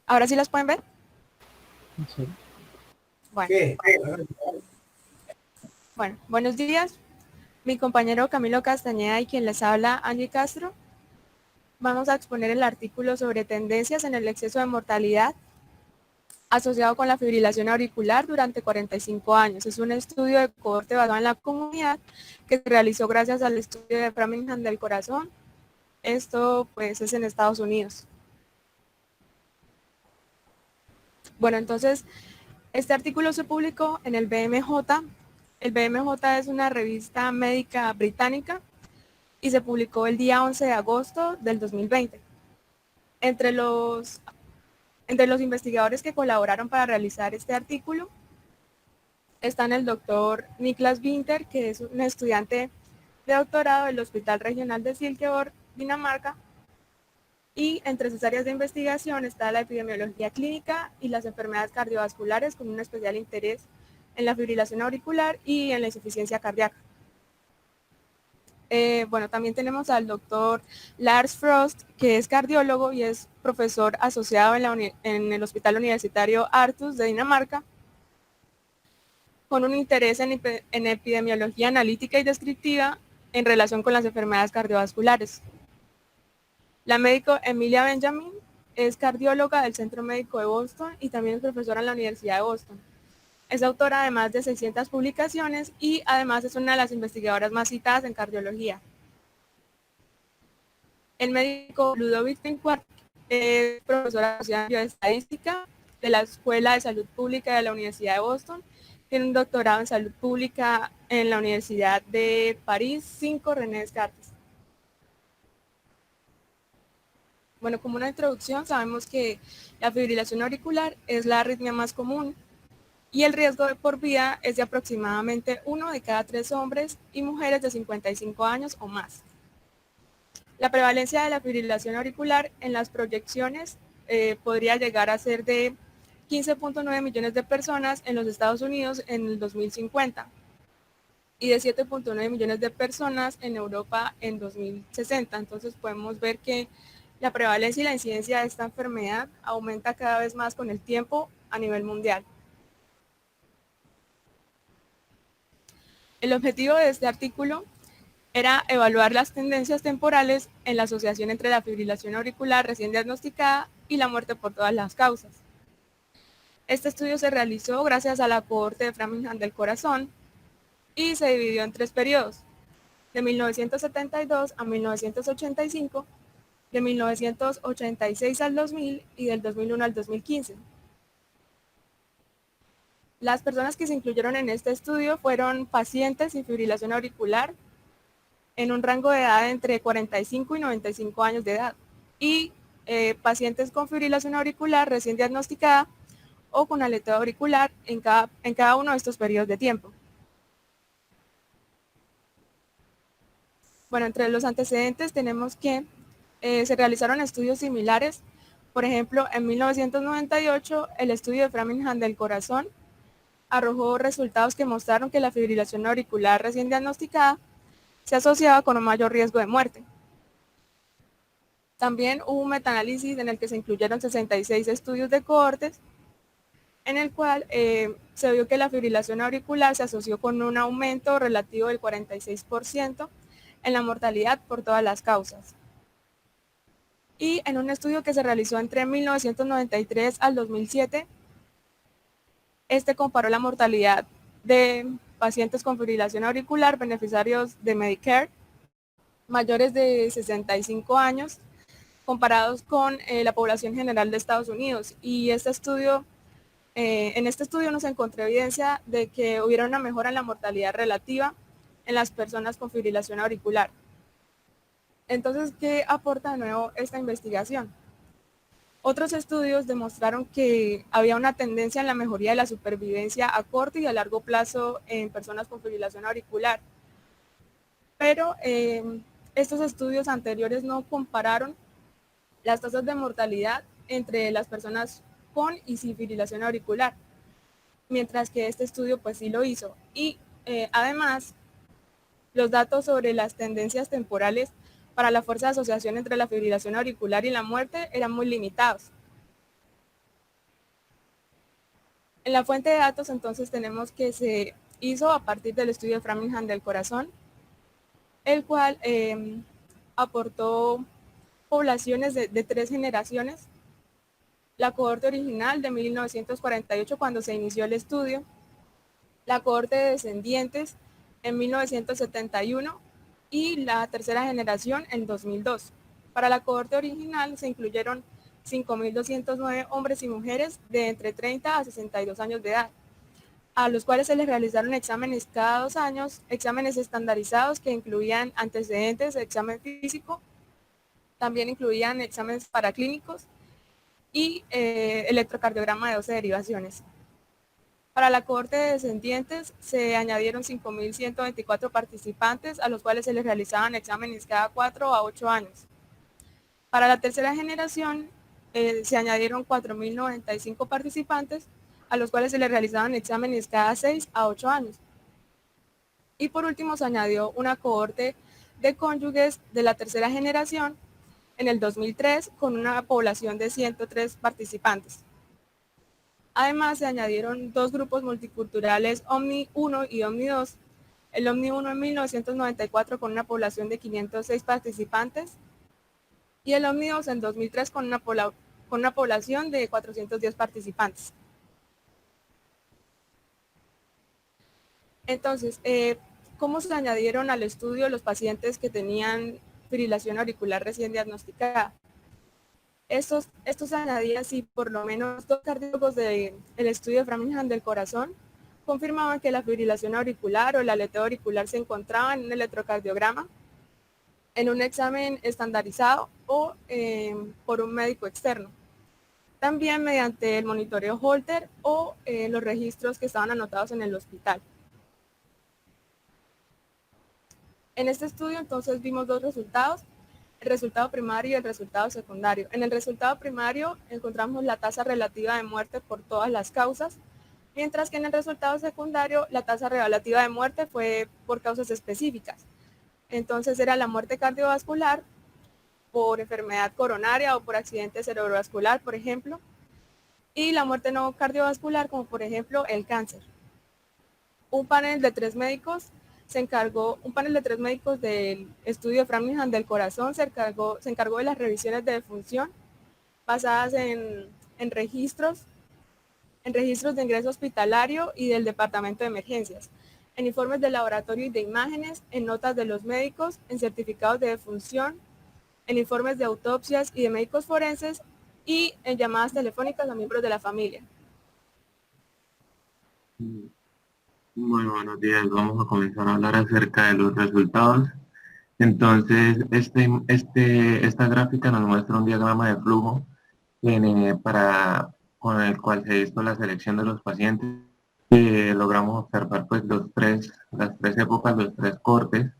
¿Ahora sí las pueden ver? Sí. Bueno, buenos días. Mi compañero Camilo Castañeda y quien les habla, Angie Castro. Vamos a exponer el artículo sobre tendencias en el exceso de mortalidad asociado con la fibrilación auricular durante 45 años. Es un estudio de cohorte basado en la comunidad que se realizó gracias al estudio de Framingham del corazón. Esto pues es en Estados Unidos. Bueno, entonces este artículo se publicó en el BMJ. El BMJ es una revista médica británica y se publicó el día 11 de agosto del 2020. Entre los, entre los investigadores que colaboraron para realizar este artículo están el doctor Niklas Winter, que es un estudiante de doctorado del Hospital Regional de Silkeborg, Dinamarca, y entre sus áreas de investigación está la epidemiología clínica y las enfermedades cardiovasculares con un especial interés en la fibrilación auricular y en la insuficiencia cardíaca. Bueno, también tenemos al doctor Lars Frost, que es cardiólogo y es profesor asociado en el Hospital Universitario Aarhus de Dinamarca, con un interés en epidemiología analítica y descriptiva en relación con las enfermedades cardiovasculares. La médico Emilia Benjamin es cardióloga del Centro Médico de Boston y también es profesora en la Universidad de Boston. Es autora de más de 600 publicaciones y además es una de las investigadoras más citadas en cardiología. El médico Ludovic Pinquart es profesor asociado en bioestadística de la Escuela de Salud Pública de la Universidad de Boston. Tiene un doctorado en salud pública en la Universidad de París 5 René Descartes. Bueno, como una introducción, sabemos que la fibrilación auricular es la arritmia más común y el riesgo de por vida es de aproximadamente 1 de cada 3 hombres y mujeres de 55 años o más. La prevalencia de la fibrilación auricular en las proyecciones podría llegar a ser de 15.9 millones de personas en los Estados Unidos en el 2050 y de 7.9 millones de personas en Europa en 2060. Entonces podemos ver que la prevalencia y la incidencia de esta enfermedad aumenta cada vez más con el tiempo a nivel mundial. El objetivo de este artículo era evaluar las tendencias temporales en la asociación entre la fibrilación auricular recién diagnosticada y la muerte por todas las causas. Este estudio se realizó gracias a la cohorte de Framingham del corazón y se dividió en 3 periodos, de 1972 a 1985, de 1986 al 2000 y del 2001 al 2015. Las personas que se incluyeron en este estudio fueron pacientes sin fibrilación auricular en un rango de edad entre 45 y 95 años de edad y pacientes con fibrilación auricular recién diagnosticada o con aleteo auricular en cada uno de estos periodos de tiempo. Bueno, entre los antecedentes tenemos que se realizaron estudios similares. Por ejemplo, en 1998, el estudio de Framingham del corazón arrojó resultados que mostraron que la fibrilación auricular recién diagnosticada se asociaba con un mayor riesgo de muerte. También hubo un metaanálisis en el que se incluyeron 66 estudios de cohortes, en el cual se vio que la fibrilación auricular se asoció con un aumento relativo del 46% en la mortalidad por todas las causas. Y en un estudio que se realizó entre 1993 al 2007, este comparó la mortalidad de pacientes con fibrilación auricular, beneficiarios de Medicare, mayores de 65 años, comparados con la población general de Estados Unidos. Y en este estudio no se encontró evidencia de que hubiera una mejora en la mortalidad relativa en las personas con fibrilación auricular. Entonces, ¿qué aporta de nuevo esta investigación? Otros estudios demostraron que había una tendencia en la mejoría de la supervivencia a corto y a largo plazo en personas con fibrilación auricular. Pero estos estudios anteriores no compararon las tasas de mortalidad entre las personas con y sin fibrilación auricular, mientras que este estudio pues sí lo hizo. Y además, los datos sobre las tendencias temporales para la fuerza de asociación entre la fibrilación auricular y la muerte eran muy limitados. En la fuente de datos entonces tenemos que se hizo a partir del estudio de Framingham del corazón, el cual aportó poblaciones de 3 generaciones. La cohorte original de 1948 cuando se inició el estudio, la cohorte de descendientes en 1971 y la tercera generación en 2002. Para la cohorte original se incluyeron 5.209 hombres y mujeres de entre 30 a 62 años de edad, a los cuales se les realizaron exámenes cada 2 años, exámenes estandarizados que incluían antecedentes, examen físico, también incluían exámenes paraclínicos y electrocardiograma de 12 derivaciones. Para la cohorte de descendientes se añadieron 5.124 participantes a los cuales se les realizaban exámenes cada 4 a 8 años. Para la tercera generación se añadieron 4.095 participantes a los cuales se les realizaban exámenes cada 6 a 8 años. Y por último se añadió una cohorte de cónyuges de la tercera generación en el 2003 con una población de 103 participantes. Además, se añadieron 2 grupos multiculturales Omni 1 y Omni 2. El Omni 1 en 1994 con una población de 506 participantes y el Omni 2 en 2003 con una población de 410 participantes. Entonces, ¿cómo se añadieron al estudio los pacientes que tenían fibrilación auricular recién diagnosticada? Estos se añadían si por lo menos 2 cardiólogos del estudio de Framingham del corazón confirmaban que la fibrilación auricular o el aleteo auricular se encontraba en un electrocardiograma, en un examen estandarizado o por un médico externo. También mediante el monitoreo Holter o los registros que estaban anotados en el hospital. En este estudio entonces vimos 2 resultados, el resultado primario y el resultado secundario. En el resultado primario encontramos la tasa relativa de muerte por todas las causas, mientras que en el resultado secundario la tasa relativa de muerte fue por causas específicas. Entonces era la muerte cardiovascular por enfermedad coronaria o por accidente cerebrovascular, por ejemplo, y la muerte no cardiovascular, como por ejemplo el cáncer. Un panel de 3 médicos del estudio de Framingham del corazón se encargó de las revisiones de defunción basadas en registros de ingreso hospitalario y del departamento de emergencias, en informes de laboratorio y de imágenes, en notas de los médicos, en certificados de defunción, en informes de autopsias y de médicos forenses y en llamadas telefónicas a miembros de la familia. Muy buenos días, vamos a comenzar a hablar acerca de los resultados. Entonces, esta gráfica nos muestra un diagrama de flujo con el cual se hizo la selección de los pacientes. Logramos observar pues las tres épocas, los 3 cortes,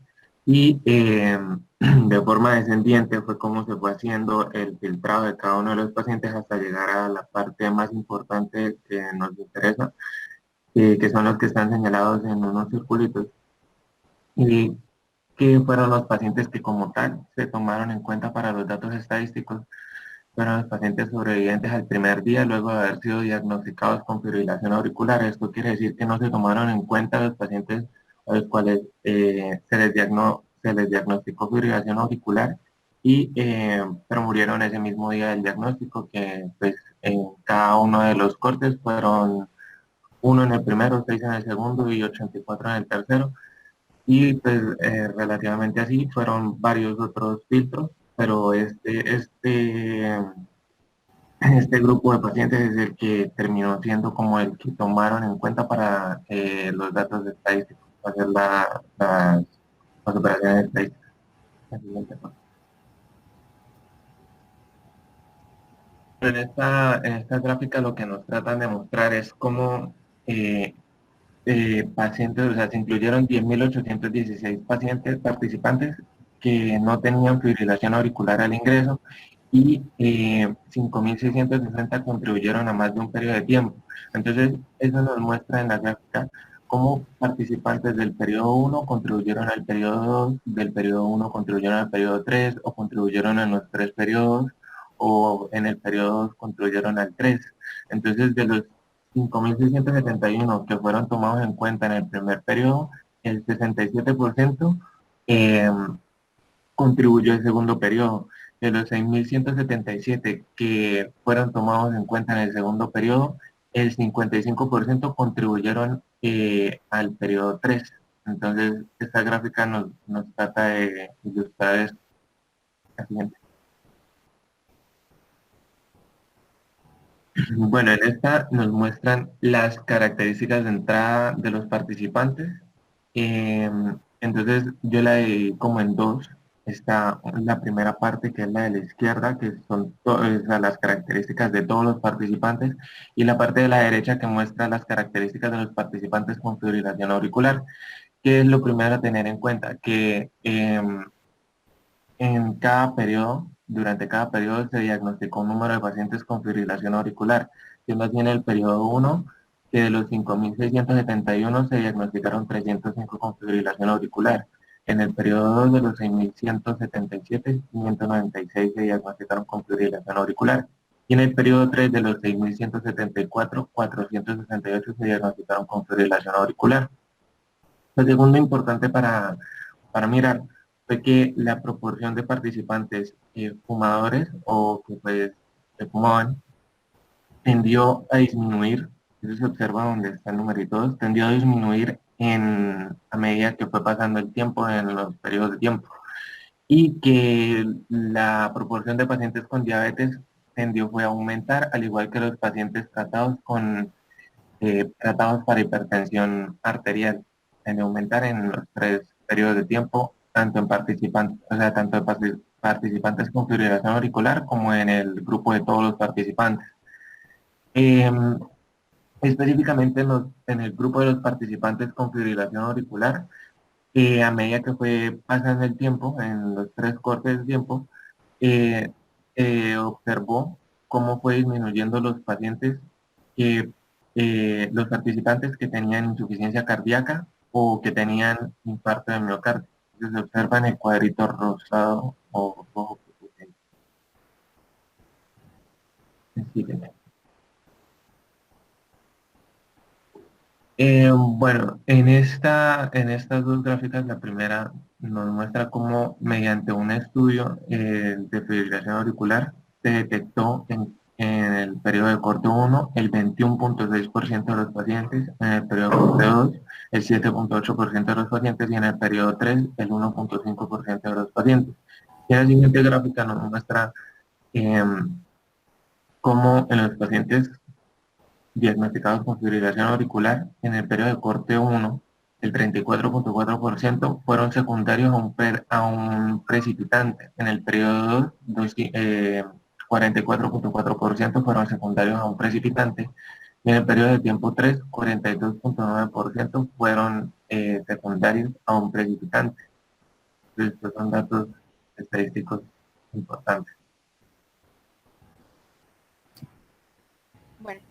y de forma descendiente fue como se fue haciendo el filtrado de cada uno de los pacientes hasta llegar a la parte más importante que nos interesa, que son los que están señalados en unos circulitos, y que fueron los pacientes que como tal se tomaron en cuenta para los datos estadísticos. Fueron los pacientes sobrevivientes al primer día luego de haber sido diagnosticados con fibrilación auricular. Esto quiere decir que no se tomaron en cuenta los pacientes a los cuales se les diagnosticó fibrilación auricular pero murieron ese mismo día del diagnóstico, que pues en cada uno de los cortes fueron 1 en el primero, 6 en el segundo y 84 en el tercero. Y pues relativamente así fueron varios otros filtros, pero este grupo de pacientes es el que terminó siendo como el que tomaron en cuenta para los datos estadísticos, para hacer las operaciones estadísticas. En esta gráfica lo que nos tratan de mostrar es cómo pacientes, o sea, se incluyeron 10.816 pacientes participantes que no tenían fibrilación auricular al ingreso, y 5.660 contribuyeron a más de un periodo de tiempo. Entonces, eso nos muestra en la gráfica cómo participantes del periodo 1 contribuyeron al periodo 2, del periodo 1 contribuyeron al periodo 3, o contribuyeron en los 3 periodos, o en el periodo 2 contribuyeron al 3. Entonces, de los 5.671 que fueron tomados en cuenta en el primer periodo, el 67% eh, contribuyó al segundo periodo. De los 6.177 que fueron tomados en cuenta en el segundo periodo, el 55% contribuyeron al periodo 3. Entonces, esta gráfica nos trata de ilustrar esto. La siguiente. Bueno, en esta nos muestran las características de entrada de los participantes. Entonces yo la dividí como en dos. Está la primera parte, que es la de la izquierda, que son las características de todos los participantes, y la parte de la derecha que muestra las características de los participantes con fibrilación auricular. ¿Qué es lo primero a tener en cuenta? Que en cada periodo, durante cada periodo se diagnosticó un número de pacientes con fibrilación auricular, siendo así en el periodo 1 que de los 5.671 se diagnosticaron 305 con fibrilación auricular. En el periodo 2 de los 6.177, 596 se diagnosticaron con fibrilación auricular. Y en el periodo 3 de los 6.174, 468 se diagnosticaron con fibrilación auricular. Lo segundo importante para mirar fue que la proporción de participantes fumadores o que pues que fumaban tendió a disminuir, eso se observa donde está el numerito 2, tendió a disminuir a medida que fue pasando el tiempo en los periodos de tiempo, y que la proporción de pacientes con diabetes tendió fue a aumentar, al igual que los pacientes tratados para hipertensión arterial, en aumentar en los tres periodos de tiempo, tanto en participantes, o sea, tanto en participantes con fibrilación auricular como en el grupo de todos los participantes. Específicamente en el grupo de los participantes con fibrilación auricular, a medida que fue pasando el tiempo, en los tres cortes de tiempo, eh, observó cómo fue disminuyendo los pacientes, que, los participantes que tenían insuficiencia cardíaca o que tenían infarto de miocardio. Entonces se observa en el cuadrito rosado o rojo. Sígueme. Bueno, en estas dos gráficas, la primera nos muestra cómo mediante un estudio de fibrilación auricular se detectó en el periodo de corte 1 el 21.6% de los pacientes, en el periodo de corte 2 el 7.8% de los pacientes y en el periodo 3 el 1.5% de los pacientes. Y en la siguiente gráfica nos muestra cómo en los pacientes diagnosticados con fibrilación auricular, en el periodo de corte 1, el 34.4% fueron secundarios a un precipitante. En el periodo 2, 44.4% fueron secundarios a un precipitante. Y en el periodo de tiempo 3, 42.9% fueron secundarios a un precipitante. Entonces, estos son datos estadísticos importantes. Bueno,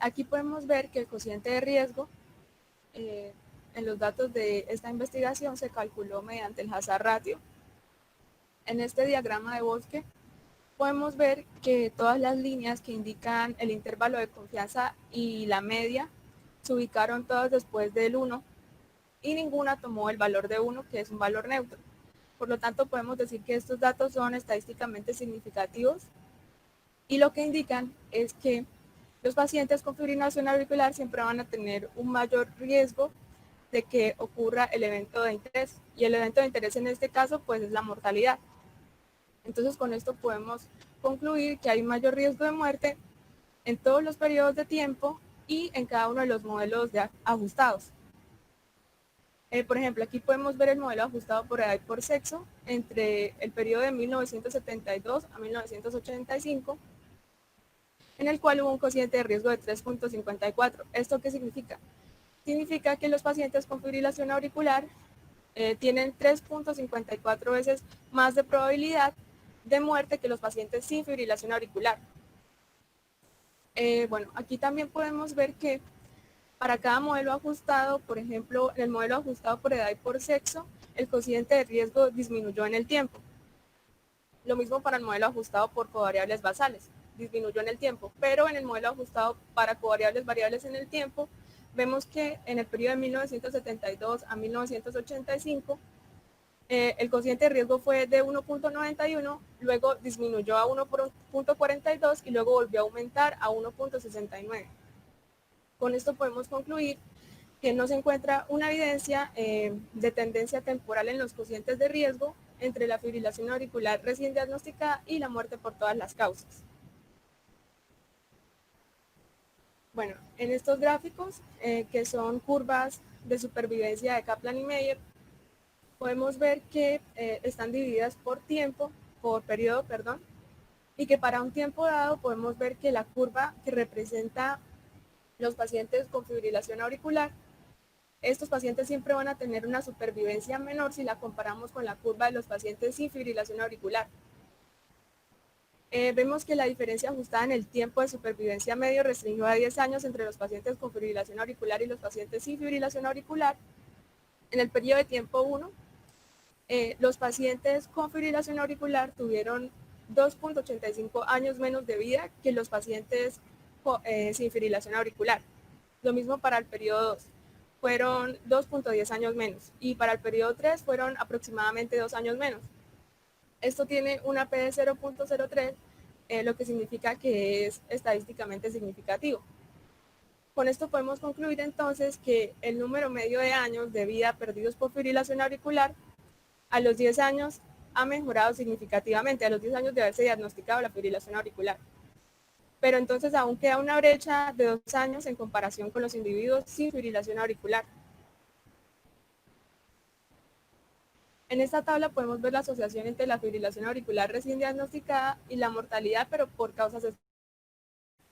aquí podemos ver que el cociente de riesgo en los datos de esta investigación se calculó mediante el hazard ratio. En este diagrama de bosque podemos ver que todas las líneas que indican el intervalo de confianza y la media se ubicaron todas después del 1 y ninguna tomó el valor de 1, que es un valor neutro. Por lo tanto, podemos decir que estos datos son estadísticamente significativos y lo que indican es que los pacientes con fibrilación auricular siempre van a tener un mayor riesgo de que ocurra el evento de interés. Y el evento de interés en este caso, pues, es la mortalidad. Entonces, con esto podemos concluir que hay mayor riesgo de muerte en todos los periodos de tiempo y en cada uno de los modelos ajustados. Por ejemplo, aquí podemos ver el modelo ajustado por edad y por sexo entre el periodo de 1972 a 1985, en el cual hubo un cociente de riesgo de 3.54. ¿Esto qué significa? Significa que los pacientes con fibrilación auricular tienen 3.54 veces más de probabilidad de muerte que los pacientes sin fibrilación auricular. Bueno, aquí también podemos ver que para cada modelo ajustado, por ejemplo, en el modelo ajustado por edad y por sexo, el cociente de riesgo disminuyó en el tiempo. Lo mismo para el modelo ajustado por covariables basales. disminuyó en el tiempo, pero en el modelo ajustado para covariables variables en el tiempo, vemos que en el periodo de 1972 a 1985, el cociente de riesgo fue de 1.91, luego disminuyó a 1.42 y luego volvió a aumentar a 1.69. Con esto podemos concluir que no se encuentra una evidencia de tendencia temporal en los cocientes de riesgo entre la fibrilación auricular recién diagnosticada y la muerte por todas las causas. Bueno, en estos gráficos, que son curvas de supervivencia de Kaplan y Meyer, podemos ver que están divididas por tiempo, por periodo, perdón, y que para un tiempo dado podemos ver que la curva que representa los pacientes con fibrilación auricular, estos pacientes siempre van a tener una supervivencia menor si la comparamos con la curva de los pacientes sin fibrilación auricular. Vemos que la diferencia ajustada en el tiempo de supervivencia medio restringió a 10 años entre los pacientes con fibrilación auricular y los pacientes sin fibrilación auricular. En el periodo de tiempo 1, los pacientes con fibrilación auricular tuvieron 2.85 años menos de vida que los pacientes sin fibrilación auricular. Lo mismo para el periodo 2, fueron 2.10 años menos, y para el periodo 3 fueron aproximadamente 2 años menos. Esto tiene una P de 0.03, lo que significa que es estadísticamente significativo. Con esto podemos concluir entonces que el número medio de años de vida perdidos por fibrilación auricular a los 10 años ha mejorado significativamente, a los 10 años de haberse diagnosticado la fibrilación auricular. Pero entonces aún queda una brecha de 2 años en comparación con los individuos sin fibrilación auricular. En esta tabla podemos ver la asociación entre la fibrilación auricular recién diagnosticada y la mortalidad, pero por causas.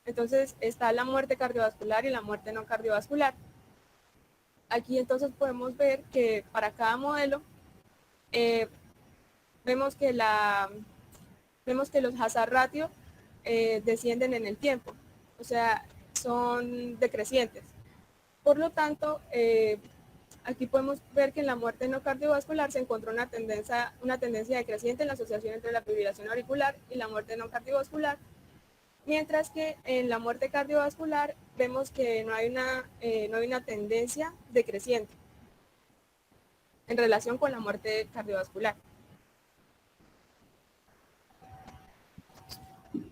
Entonces está la muerte cardiovascular y la muerte no cardiovascular. Aquí entonces podemos ver que para cada modelo vemos que los hazard ratio descienden en el tiempo, o sea, son decrecientes. Por lo tanto, aquí podemos ver que en la muerte no cardiovascular se encontró una tendencia decreciente en la asociación entre la fibrilación auricular y la muerte no cardiovascular, mientras que en la muerte cardiovascular vemos que no hay una tendencia decreciente en relación con la muerte cardiovascular.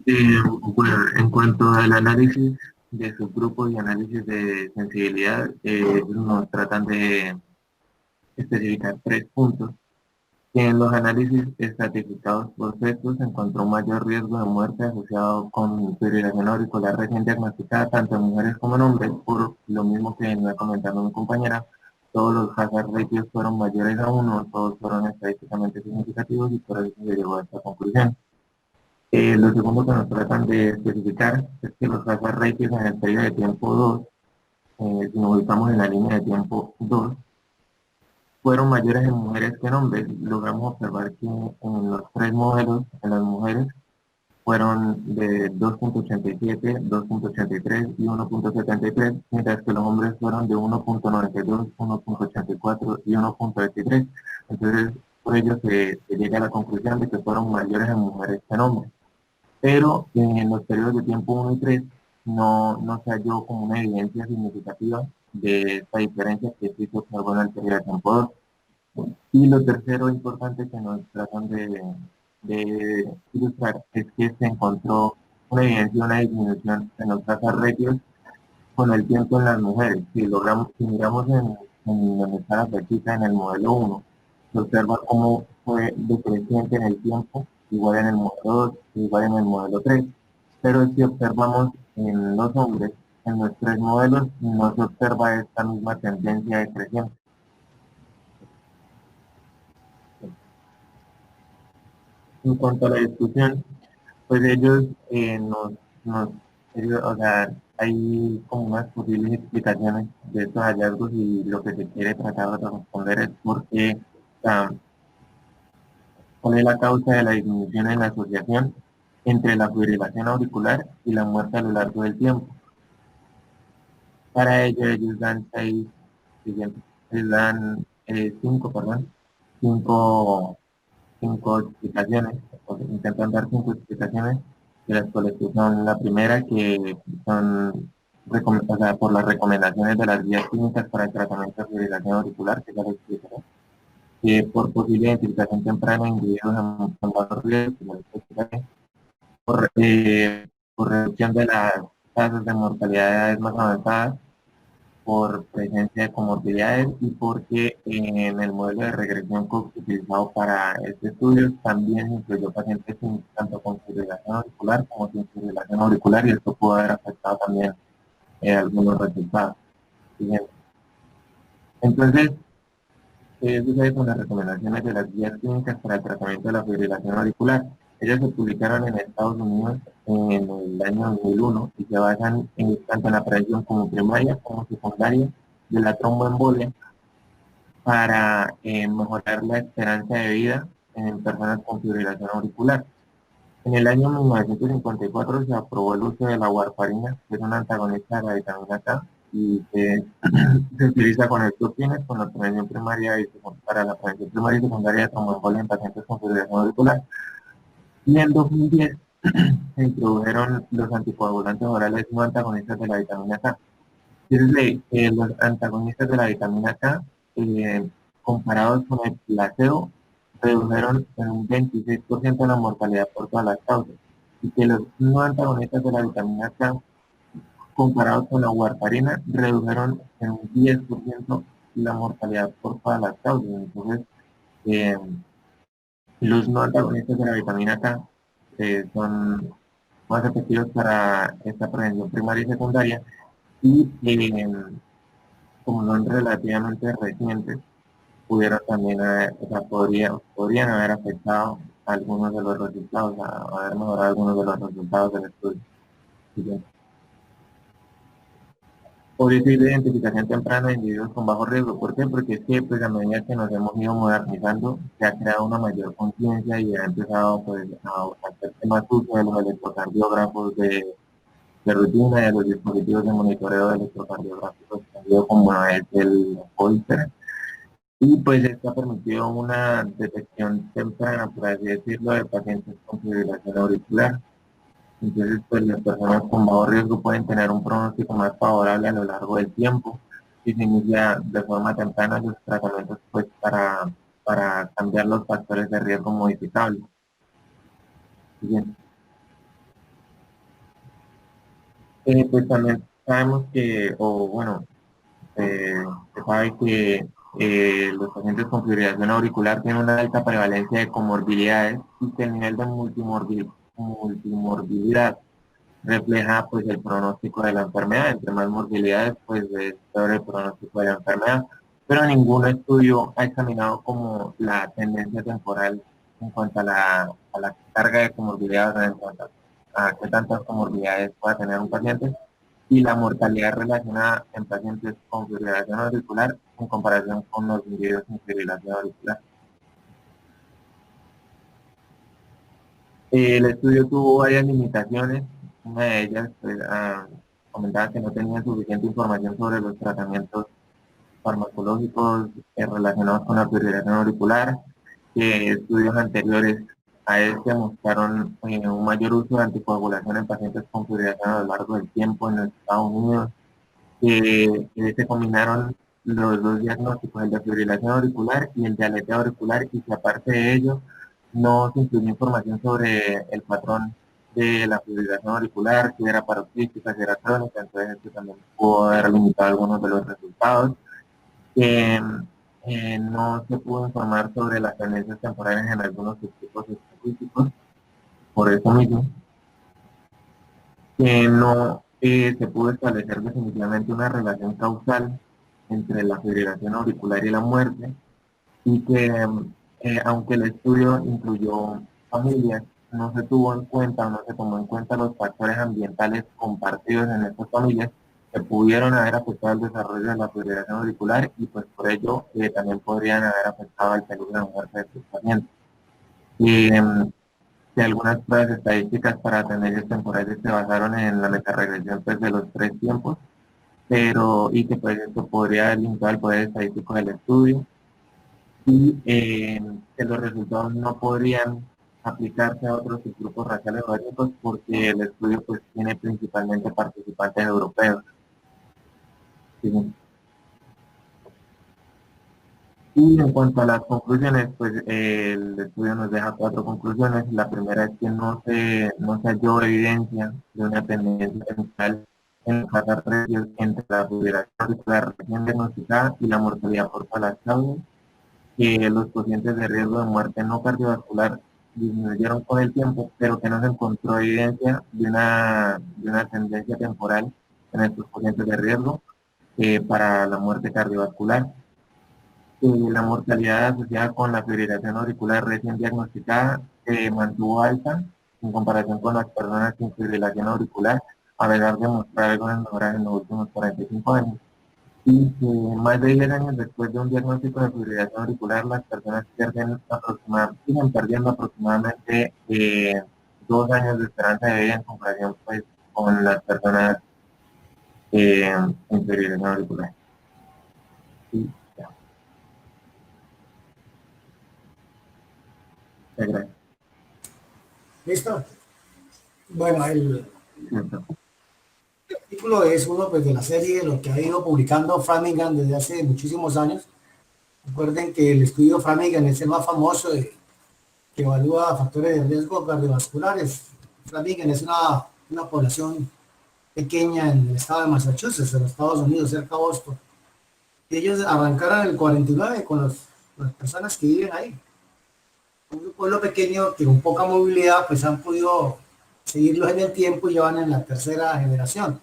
Bueno, en cuanto al análisis de subgrupos y análisis de sensibilidad, nos tratan de especificar 3 puntos. En los análisis estratificados por sexo se encontró un mayor riesgo de muerte asociado con fibrilación auricular recién diagnosticada tanto en mujeres como en hombres, por lo mismo que venía comentando mi compañera. Todos los hazard ratios fueron mayores a 1, todos fueron estadísticamente significativos y por eso se llegó a esta conclusión. Lo segundo que nos tratan de especificar es que los hazard ratios en el periodo de tiempo 2, si nos ubicamos en la línea de tiempo 2, fueron mayores en mujeres que en hombres. Logramos observar que en los 3 modelos, en las mujeres, fueron de 2.87, 2.83 y 1.73, mientras que los hombres fueron de 1.92, 1.84 y 1.23. Entonces, por ello se llega a la conclusión de que fueron mayores en mujeres que en hombres. Pero en los periodos de tiempo 1 y 3 no se halló como una evidencia significativa de esta diferencia que sí se observó en el periodo de tiempo 2. Y lo tercero importante que nos tratan de ilustrar es que se encontró una evidencia, una disminución en los hazard ratios con el tiempo en las mujeres. Si miramos en donde está la flechita en el modelo 1, se observa cómo fue decreciente en el tiempo, igual en el modelo 2, igual en el modelo 3. Pero si observamos en los hombres, en los 3 modelos, no se observa esta misma tendencia decreciente. En cuanto a la discusión, pues ellos o sea, hay como unas posibles explicaciones de estos hallazgos y lo que se quiere tratar de responder es cuál es la causa de la disminución en la asociación entre la fibrilación auricular y la muerte a lo largo del tiempo. Para ello ellos dan cinco explicaciones, o intentan dar 5 explicaciones las cuales son la primera, que son o sea, por las recomendaciones de las guías clínicas para el tratamiento de fibrilación auricular, que ya les explicaré, por posible identificación temprana de individuos con bajo riesgo, que ya les explicaré, por, por reducción de las tasas de mortalidad de edades más avanzadas, por presencia de comorbilidades y porque en el modelo de regresión Cox utilizado para este estudio también incluyó pacientes tanto con fibrilación auricular como sin fibrilación auricular, y esto pudo haber afectado también algunos resultados. Bien. Entonces, ¿qué sucede con las recomendaciones de las guías clínicas para el tratamiento de la fibrilación auricular? Ellas se publicaron en Estados Unidos en el año 2001 y se basan tanto en la prevención como primaria como secundaria de la tromboembolia para mejorar la esperanza de vida en personas con fibrilación auricular. En el año 1954 se aprobó el uso de la warfarina, que es un antagonista de la vitamina K, y que se utiliza con estos fines con la prevención primaria y para la prevención primaria y secundaria de tromboembolia en pacientes con fibrilación auricular. Y en 2010 se introdujeron los anticoagulantes orales no antagonistas de la vitamina K. Desde los antagonistas de la vitamina K, comparados con el placebo, redujeron en un 26% la mortalidad por todas las causas, y que los no antagonistas de la vitamina K, comparados con la warfarina, redujeron en un 10% la mortalidad por todas las causas. Entonces, eh, los no antagonistas de la vitamina K son más efectivos para esta prevención primaria y secundaria, y como son relativamente recientes, pudieron también o sea, podrían haber afectado algunos de los resultados, haber mejorado algunos de los resultados del estudio. Por eso hay identificación temprana de individuos con bajo riesgo. ¿Por qué? Porque es que pues, a medida que nos hemos ido modernizando, se ha creado una mayor conciencia y ha empezado pues, a hacerse más uso de los electrocardiógrafos de rutina, de los dispositivos de monitoreo de electrocardiográficos, como es el Holter. Y pues esto ha permitido una detección temprana, por así decirlo, de pacientes con fibrilación auricular. Entonces, pues las personas con bajo riesgo pueden tener un pronóstico más favorable a lo largo del tiempo y se inicia de forma temprana los tratamientos pues para cambiar los factores de riesgo modificables. Bien. Pues también sabemos que, o bueno, se sabe que los pacientes con fibrilación auricular tienen una alta prevalencia de comorbilidades y que el nivel de multimorbilidad refleja pues el pronóstico de la enfermedad. Entre más morbilidades, pues es peor el pronóstico de la enfermedad. Pero ningún estudio ha examinado como la tendencia temporal en cuanto a la carga de comorbilidades, en cuanto a qué tantas comorbilidades pueda tener un paciente, y la mortalidad relacionada en pacientes con fibrilación auricular en comparación con los individuos sin fibrilación auricular. El estudio tuvo varias limitaciones. Una de ellas pues, comentaba que no tenía suficiente información sobre los tratamientos farmacológicos relacionados con la fibrilación auricular. Estudios anteriores a este mostraron un mayor uso de anticoagulación en pacientes con fibrilación a lo largo del tiempo en los Estados Unidos. Se combinaron los dos diagnósticos, el de fibrilación auricular y el de aleteo auricular, y que aparte de ello no se incluyó información sobre el patrón de la fibrilación auricular, si era paroxística, si era crónica. Entonces esto también pudo haber limitado algunos de los resultados. No se pudo informar sobre las tendencias temporales en algunos subtipos específicos, por eso mismo. No se pudo establecer definitivamente una relación causal entre la fibrilación auricular y la muerte, y que aunque el estudio incluyó familias, no se tuvo en cuenta o no se tomó en cuenta los factores ambientales compartidos en estas familias que pudieron haber afectado el desarrollo de la fibrilación auricular, y pues por ello también podrían haber afectado el peligro de muerte de estos pacientes. De algunas pruebas estadísticas para tendencias temporales se basaron en la metaregresión pues, de los 3 tiempos, y que pues esto podría haber limitado el poder estadístico del estudio, y que los resultados no podrían aplicarse a otros grupos raciales o étnicos porque el estudio pues tiene principalmente participantes europeos. Sí. Y en cuanto a las conclusiones, pues el estudio nos deja 4 conclusiones. La primera es que no se halló evidencia de una tendencia temporal en los precios entre la fibrilación auricular recién diagnosticada y la mortalidad por colapso, que los cocientes de riesgo de muerte no cardiovascular disminuyeron con el tiempo, pero que no se encontró evidencia de una tendencia temporal en estos cocientes de riesgo para la muerte cardiovascular. La mortalidad asociada con la fibrilación auricular recién diagnosticada se mantuvo alta en comparación con las personas sin fibrilación auricular, a pesar de mostrar algunas mejoras en los últimos 45 años. Y que más de 10 años después de un diagnóstico de fibrilación auricular, las personas siguen perdiendo aproximadamente 2 años de esperanza de vida en comparación pues, con las personas sin fibrilación auricular. Sí, ya. Gracias. ¿Listo? Bueno, el Listo. artículo es uno pues, de la serie de lo que ha ido publicando Framingham desde hace muchísimos años. Recuerden que el estudio Framingham es el más famoso que evalúa factores de riesgo cardiovasculares. Framingham es una población pequeña en el estado de Massachusetts, en los Estados Unidos, cerca de Boston. Y ellos arrancaron en el 49 con las personas que viven ahí. Un pueblo pequeño que con poca movilidad pues han podido seguirlos en el tiempo y ya van en la tercera generación.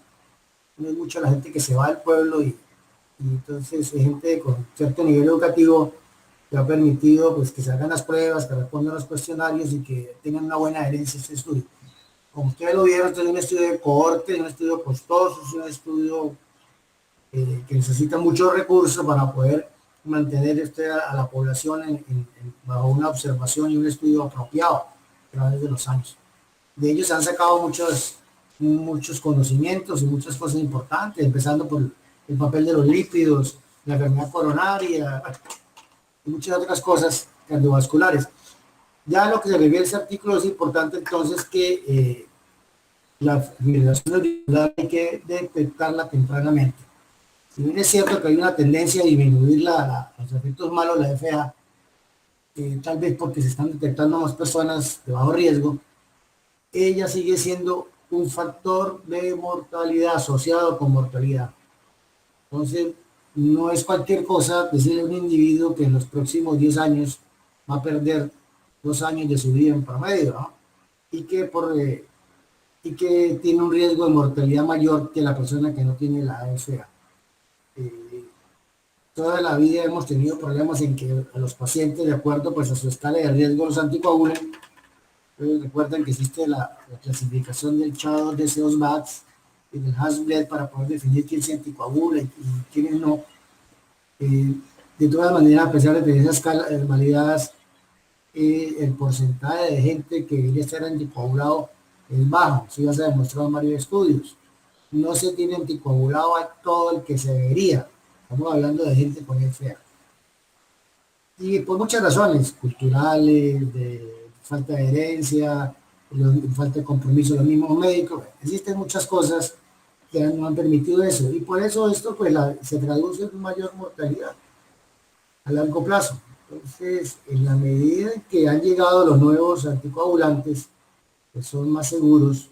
No es mucha la gente que se va del pueblo y entonces hay gente con cierto nivel educativo que ha permitido pues que se hagan las pruebas, que respondan los cuestionarios y que tengan una buena adherencia a este estudio. Como ustedes lo vieron, este es un estudio de cohorte, un estudio costoso, es un estudio que necesita muchos recursos para poder mantener a la población bajo una observación y un estudio apropiado a través de los años. De ellos se han sacado muchos conocimientos y muchas cosas importantes, empezando por el papel de los lípidos, la enfermedad coronaria y muchas otras cosas cardiovasculares. Ya lo que se refiere a ese artículo es importante entonces que la fibrilación auricular hay que detectarla tempranamente. Si bien es cierto que hay una tendencia a disminuir los efectos malos de la FA, tal vez porque se están detectando más personas de bajo riesgo, ella sigue siendo un factor de mortalidad asociado con mortalidad. Entonces, no es cualquier cosa decirle a un individuo que en los próximos 10 años va a perder 2 años de su vida en promedio, ¿no? Y que tiene un riesgo de mortalidad mayor que la persona que no tiene la AFA. Toda la vida hemos tenido problemas en que a los pacientes, de acuerdo pues a su escala de riesgo, los anticoagulen. Recuerden que existe la clasificación del CHA2 de CO2 y del Hasbled para poder definir quién se anticoagula y quiénes no. De todas maneras, a pesar de tener esas escalas validadas, el porcentaje de gente que debería estar anticoagulado es bajo. Eso ya se ha demostrado en varios estudios. No se tiene anticoagulado a todo el que se debería. Estamos hablando de gente con FA. Y por muchas razones, culturales, de falta de herencia, falta de compromiso de los mismos médicos. Existen muchas cosas que no han permitido eso. Y por eso esto pues, se traduce en mayor mortalidad a largo plazo. Entonces, en la medida en que han llegado los nuevos anticoagulantes, que son más seguros,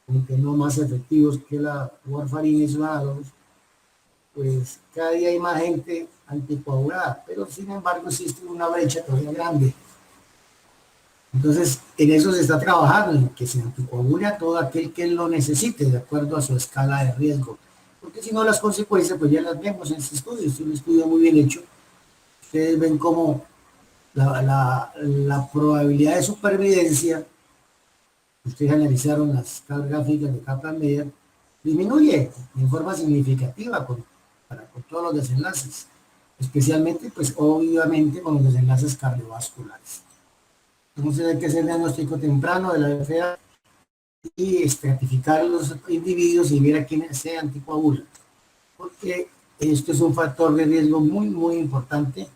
aunque no más efectivos que la warfarina y sus análogos, pues cada día hay más gente anticoagulada, pero sin embargo existe una brecha todavía grande. Entonces, en eso se está trabajando, en que se anticoagule a todo aquel que lo necesite, de acuerdo a su escala de riesgo. Porque si no, las consecuencias, pues ya las vemos en este estudio. Es un estudio muy bien hecho. Ustedes ven cómo la probabilidad de supervivencia, ustedes analizaron las escalas gráficas de Kaplan-Meier, disminuye en forma significativa con todos los desenlaces, especialmente, pues obviamente con los desenlaces cardiovasculares. Entonces hay que hacer diagnóstico temprano de la FA y estratificar los individuos y ver a quiénes se anticoagulan, porque esto es un factor de riesgo muy, muy importante,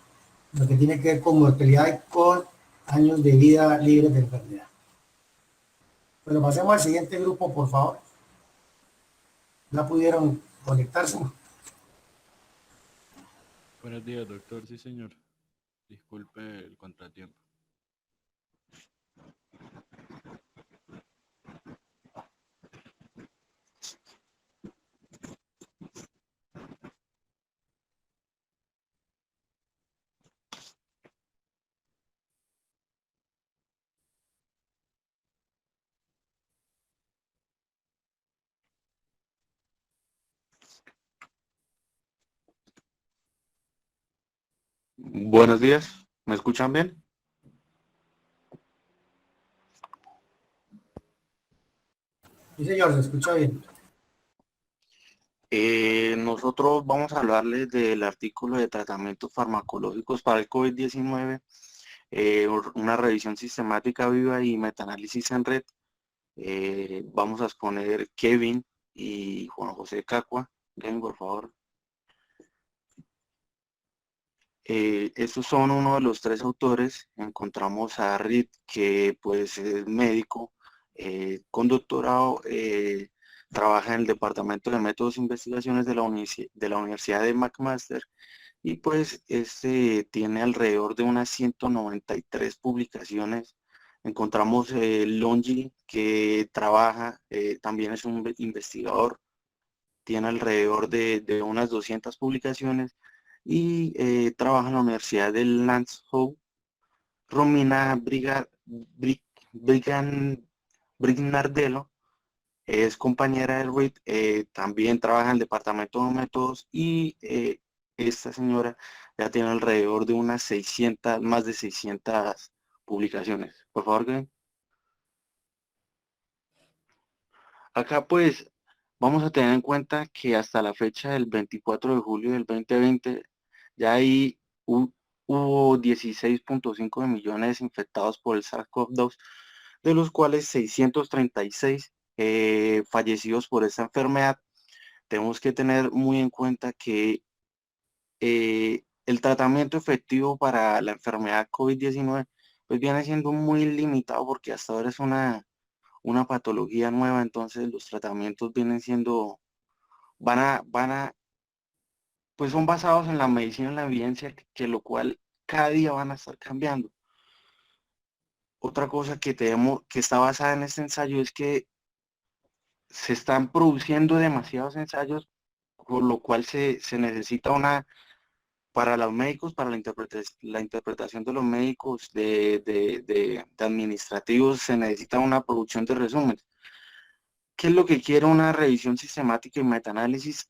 lo que tiene que ver con mortalidad y con años de vida libre de enfermedad. Bueno, pasemos al siguiente grupo, por favor. ¿Ya pudieron conectarse? Buenos días, doctor. Sí, señor. Disculpe el contratiempo. Buenos días, ¿me escuchan bien? Sí, señor, se escucha bien. Nosotros vamos a hablarles del artículo de tratamientos farmacológicos para el COVID-19, una revisión sistemática viva y metaanálisis en red. Vamos a exponer Kevin y Juan José Cacua. Kevin, por favor. Estos son uno de los tres autores. Encontramos a Reed, que pues es médico, con doctorado, trabaja en el Departamento de Métodos e Investigaciones de la Universidad de McMaster, y pues este tiene alrededor de unas 193 publicaciones. Encontramos Longi, que trabaja, también es un investigador, tiene alrededor de unas 200 publicaciones y trabaja en la Universidad de Landshut. Romina Brignardello es compañera de Reed, también trabaja en el departamento de métodos, y esta señora ya tiene alrededor de unas 600, más de 600 publicaciones. Por favor, Glenn. Acá pues vamos a tener en cuenta que hasta la fecha del 24 de julio del 2020 ya hubo 16.5 millones infectados por el SARS-CoV-2, de los cuales 636 fallecidos por esta enfermedad. Tenemos que tener muy en cuenta que el tratamiento efectivo para la enfermedad COVID-19 pues viene siendo muy limitado, porque hasta ahora es una patología nueva. Entonces los tratamientos vienen siendo, pues son basados en la medicina, en la evidencia, que lo cual cada día van a estar cambiando. Otra cosa que está basada en este ensayo es que se están produciendo demasiados ensayos, por lo cual se necesita para los médicos, para la interpretación de los médicos, de administrativos, se necesita una producción de resúmenes. ¿Qué es lo que quiere una revisión sistemática y metaanálisis?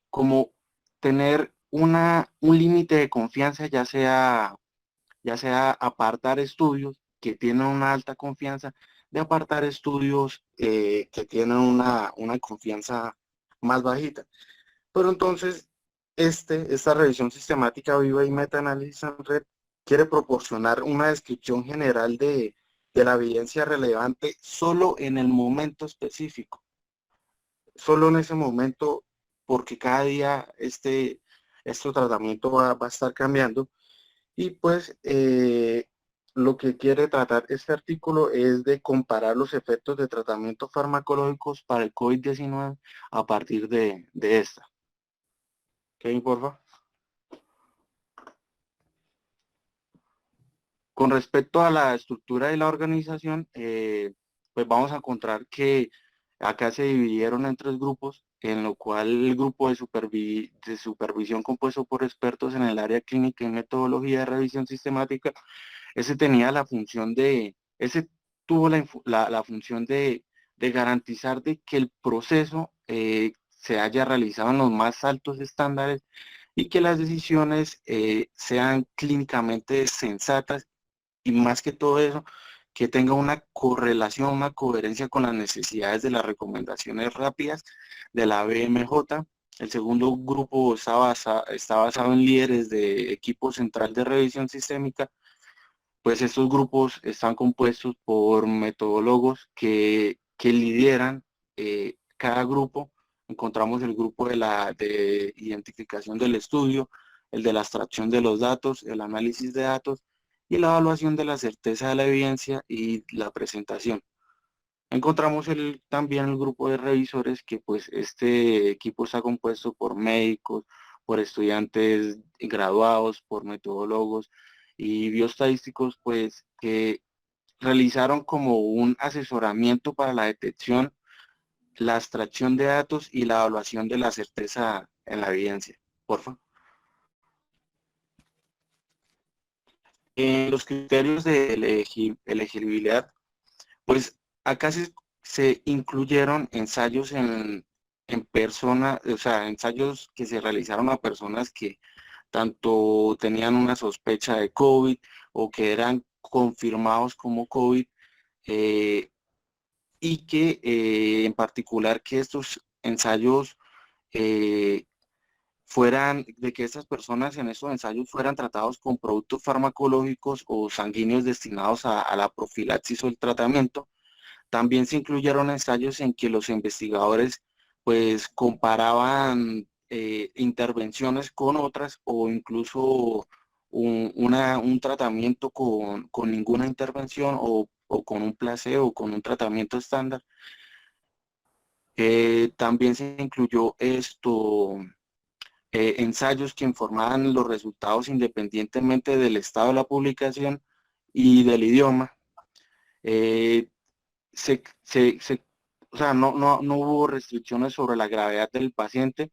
Como tener un límite de confianza, ya sea apartar estudios que tienen una alta confianza, de apartar estudios que tienen una confianza más bajita. Pero entonces, esta revisión sistemática viva y metaanálisis en red quiere proporcionar una descripción general de la evidencia relevante solo en el momento específico, solo en ese momento, porque cada día este tratamiento va a estar cambiando. Y pues lo que quiere tratar este artículo es de comparar los efectos de tratamientos farmacológicos para el COVID-19 a partir de esta. ¿Qué porfa? Con respecto a la estructura y la organización, pues vamos a encontrar que acá se dividieron en tres grupos, en lo cual el grupo de supervisión, compuesto por expertos en el área clínica y metodología de revisión sistemática, ese tuvo la función de garantizar de que el proceso se haya realizado en los más altos estándares, y que las decisiones sean clínicamente sensatas, y más que todo eso, que tenga una correlación, una coherencia con las necesidades de las recomendaciones rápidas de la BMJ. El segundo grupo está basado en líderes de equipo central de revisión sistémica. Pues estos grupos están compuestos por metodólogos que lideran cada grupo. Encontramos el grupo de identificación del estudio, el de la extracción de los datos, el análisis de datos, y la evaluación de la certeza de la evidencia y la presentación. Encontramos también el grupo de revisores que pues este equipo está compuesto por médicos, por estudiantes graduados, por metodólogos y bioestadísticos pues que realizaron como un asesoramiento para la detección, la extracción de datos y la evaluación de la certeza en la evidencia. Por favor. En los criterios de elegibilidad, pues acá se incluyeron ensayos en personas, o sea, ensayos que se realizaron a personas que tanto tenían una sospecha de COVID o que eran confirmados como COVID, eh, y que en particular que estos ensayos eh, de que estas personas en estos ensayos fueran tratados con productos farmacológicos o sanguíneos destinados a la profilaxis o el tratamiento. También se incluyeron ensayos en que los investigadores pues comparaban intervenciones con otras o incluso un tratamiento con ninguna intervención o con un placebo o con un tratamiento estándar. También se incluyó ensayos que informaban los resultados independientemente del estado de la publicación y del idioma. Eh, se, se, se, o sea, no hubo restricciones sobre la gravedad del paciente.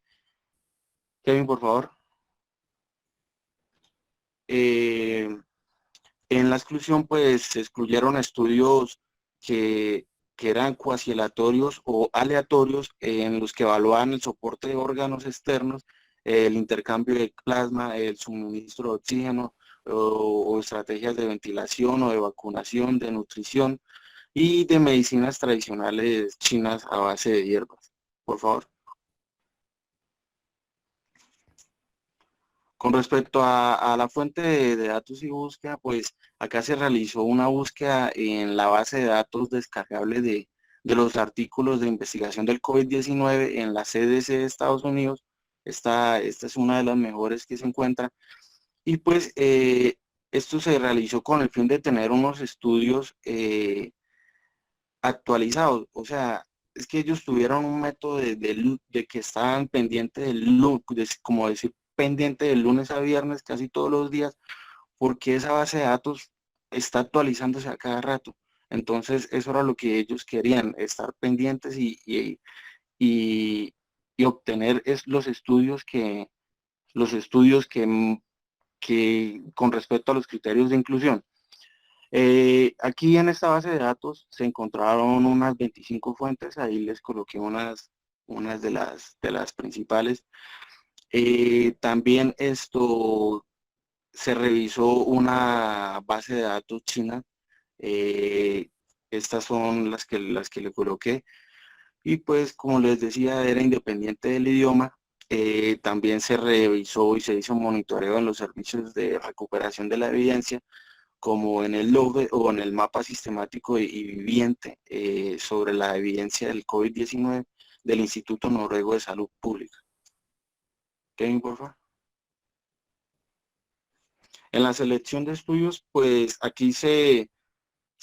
Kevin, por favor. En la exclusión, pues, se excluyeron estudios que, que eran cuasi aleatorios o aleatorios en los que evaluaban el soporte de órganos externos, el intercambio de plasma, el suministro de oxígeno o estrategias de ventilación o de vacunación, de nutrición y de medicinas tradicionales chinas a base de hierbas. Por favor. Con respecto a la fuente de datos y búsqueda, pues acá se realizó una búsqueda en la base de datos descargable de los artículos de investigación del COVID-19 en la CDC de Estados Unidos. Esta es una de las mejores que se encuentra. Y pues esto se realizó con el fin de tener unos estudios actualizados. O sea, es que ellos tuvieron un método de que estaban pendientes como decir, pendiente de lunes a viernes casi todos los días, porque esa base de datos está actualizándose a cada rato. Entonces, eso era lo que ellos querían, estar pendientes y obtener los estudios que con respecto a los criterios de inclusión. Aquí en esta base de datos se encontraron unas 25 fuentes, ahí les coloqué unas de las principales. También se revisó una base de datos china. Estas son las que le coloqué. Y pues, como les decía, era independiente del idioma. También se revisó y se hizo monitoreo en los servicios de recuperación de la evidencia, como en el LOGE o en el mapa sistemático y viviente sobre la evidencia del COVID-19 del Instituto Noruego de Salud Pública. Kevin, por favor. En la selección de estudios, pues aquí se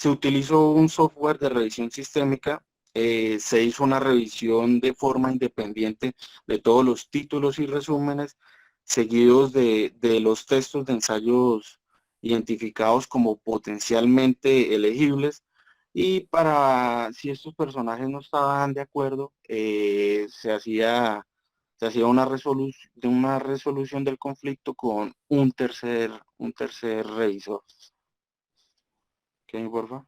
utilizó un software de revisión sistémica, se hizo una revisión de forma independiente de todos los títulos y resúmenes seguidos de los textos de ensayos identificados como potencialmente elegibles, y para si estos personajes no estaban de acuerdo, se hacía una resolución del conflicto con un tercer revisor. ¿Qué, por favor?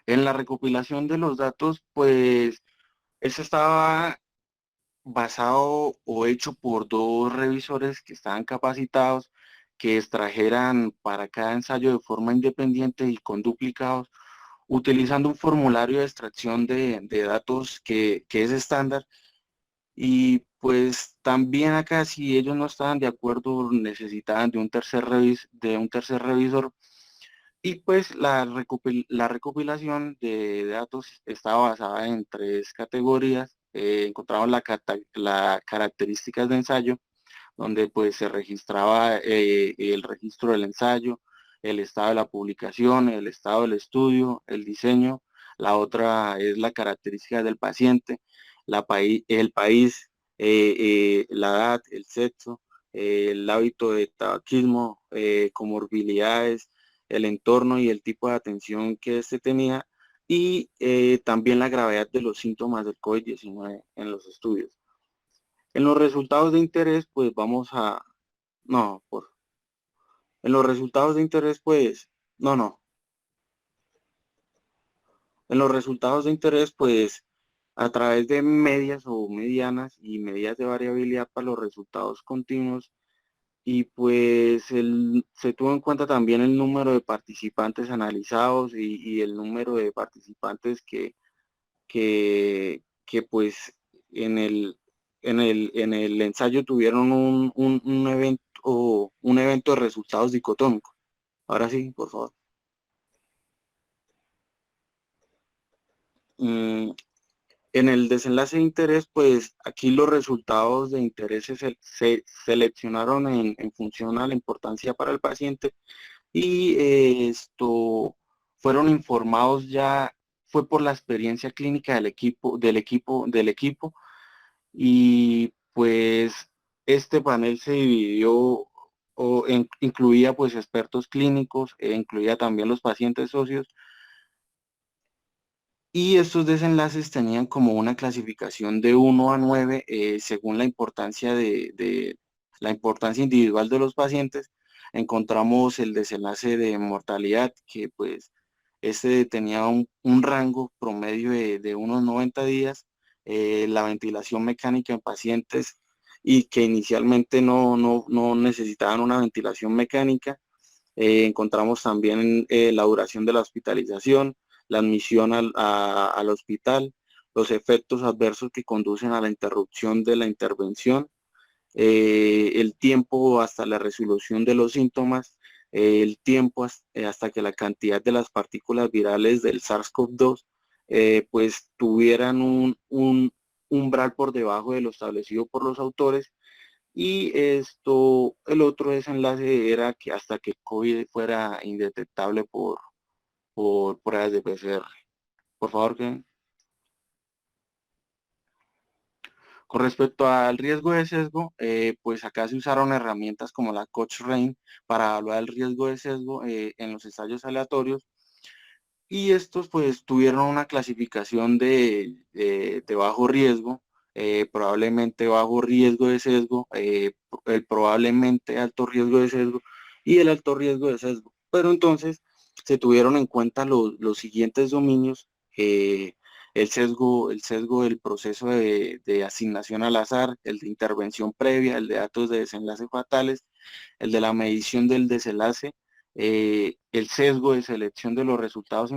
En la recopilación de los datos, pues eso estaba basado o hecho por dos revisores que estaban capacitados, que extrajeran para cada ensayo de forma independiente y con duplicados, utilizando un formulario de extracción de datos que es estándar. Y pues también acá, si ellos no estaban de acuerdo, necesitaban de un tercer revisor. Y pues la recopilación de datos estaba basada en tres categorías. Encontramos las características de ensayo, donde pues se registraba el registro del ensayo, el estado de la publicación, el estado del estudio, el diseño. La otra es la característica del paciente, el país, la edad, el sexo, el hábito de tabaquismo, comorbilidades, el entorno y el tipo de atención que éste tenía, y también la gravedad de los síntomas del COVID-19 en los estudios. En los resultados de interés, pues vamos a, no, en los resultados de interés, pues, no, en los resultados de interés, pues, a través de medias o medianas y medidas de variabilidad para los resultados continuos, y pues se tuvo en cuenta también el número de participantes analizados y el número de participantes que pues en el ensayo tuvieron un evento de resultados dicotómicos. Ahora sí, por favor. En el desenlace de interés, pues aquí los resultados de interés se seleccionaron en función a la importancia para el paciente, y fueron informados ya, fue por la experiencia clínica del equipo, y pues este panel se dividió incluía pues expertos clínicos, incluía también los pacientes socios, y estos desenlaces tenían como una clasificación de 1 a 9 según la importancia la importancia individual de los pacientes. Encontramos el desenlace de mortalidad, que pues este tenía un rango promedio de unos 90 días, la ventilación mecánica en pacientes y que inicialmente no necesitaban una ventilación mecánica. Encontramos también la duración de la hospitalización, la admisión al hospital, los efectos adversos que conducen a la interrupción de la intervención, el tiempo hasta la resolución de los síntomas, el tiempo hasta que la cantidad de las partículas virales del SARS-CoV-2 pues tuvieran un umbral por debajo de lo establecido por los autores. Y el otro desenlace era que hasta que COVID fuera indetectable por pruebas de PCR. Por favor, que con respecto al riesgo de sesgo, pues acá se usaron herramientas como la Cochrane para evaluar el riesgo de sesgo en los ensayos aleatorios, y estos pues tuvieron una clasificación de bajo riesgo, probablemente bajo riesgo de sesgo, el probablemente alto riesgo de sesgo y el alto riesgo de sesgo. Pero entonces se tuvieron en cuenta los siguientes dominios: el sesgo del proceso de asignación al azar, el de intervención previa, el de datos de desenlace fatales, el de la medición del desenlace, el sesgo de selección de los resultados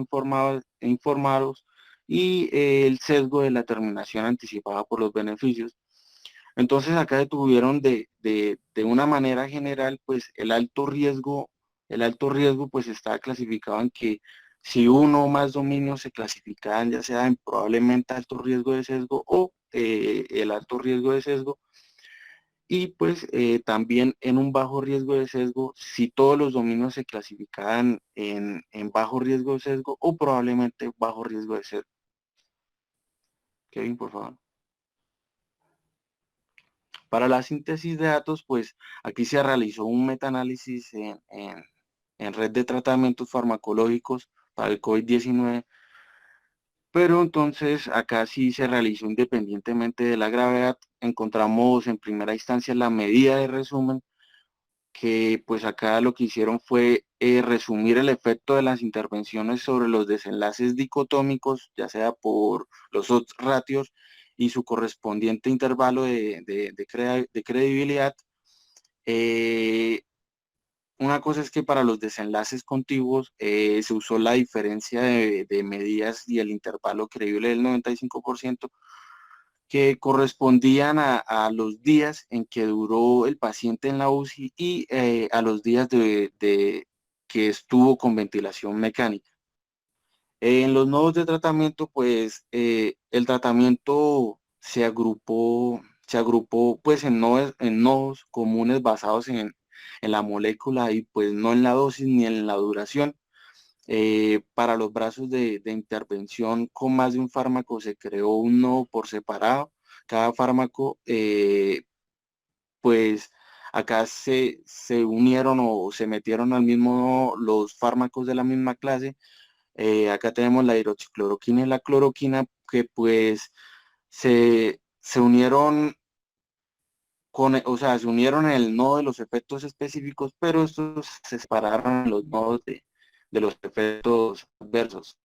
informados y el sesgo de la terminación anticipada por los beneficios. Entonces acá detuvieron de una manera general, pues el alto riesgo pues está clasificado en que si uno o más dominios se clasifican ya sea en probablemente alto riesgo de sesgo o el alto riesgo de sesgo, y pues también en un bajo riesgo de sesgo si todos los dominios se clasificaban en bajo riesgo de sesgo o probablemente bajo riesgo de sesgo. Kevin, por favor. Para la síntesis de datos, pues aquí se realizó un metaanálisis en red de tratamientos farmacológicos para el COVID-19, pero entonces acá sí se realizó independientemente de la gravedad. Encontramos en primera instancia la medida de resumen, que pues acá lo que hicieron fue resumir el efecto de las intervenciones sobre los desenlaces dicotómicos, ya sea por los odds ratios y su correspondiente intervalo de credibilidad. Una cosa es que para los desenlaces contiguos se usó la diferencia de medidas y el intervalo creíble del 95%, que correspondían a los días en que duró el paciente en la UCI y a los días de que estuvo con ventilación mecánica. En los nodos de tratamiento, pues el tratamiento se agrupó se agrupó pues en nodos comunes basados en la molécula y pues no en la dosis ni en la duración. Para los brazos de intervención con más de un fármaco se creó un nodo por separado. Cada fármaco, pues acá se unieron o se metieron al mismo nodo los fármacos de la misma clase. Acá tenemos la hidroxicloroquina y la cloroquina que pues se unieron o sea, se unieron en el nodo de los efectos específicos, pero estos se separaron en los nodos de los efectos adversos.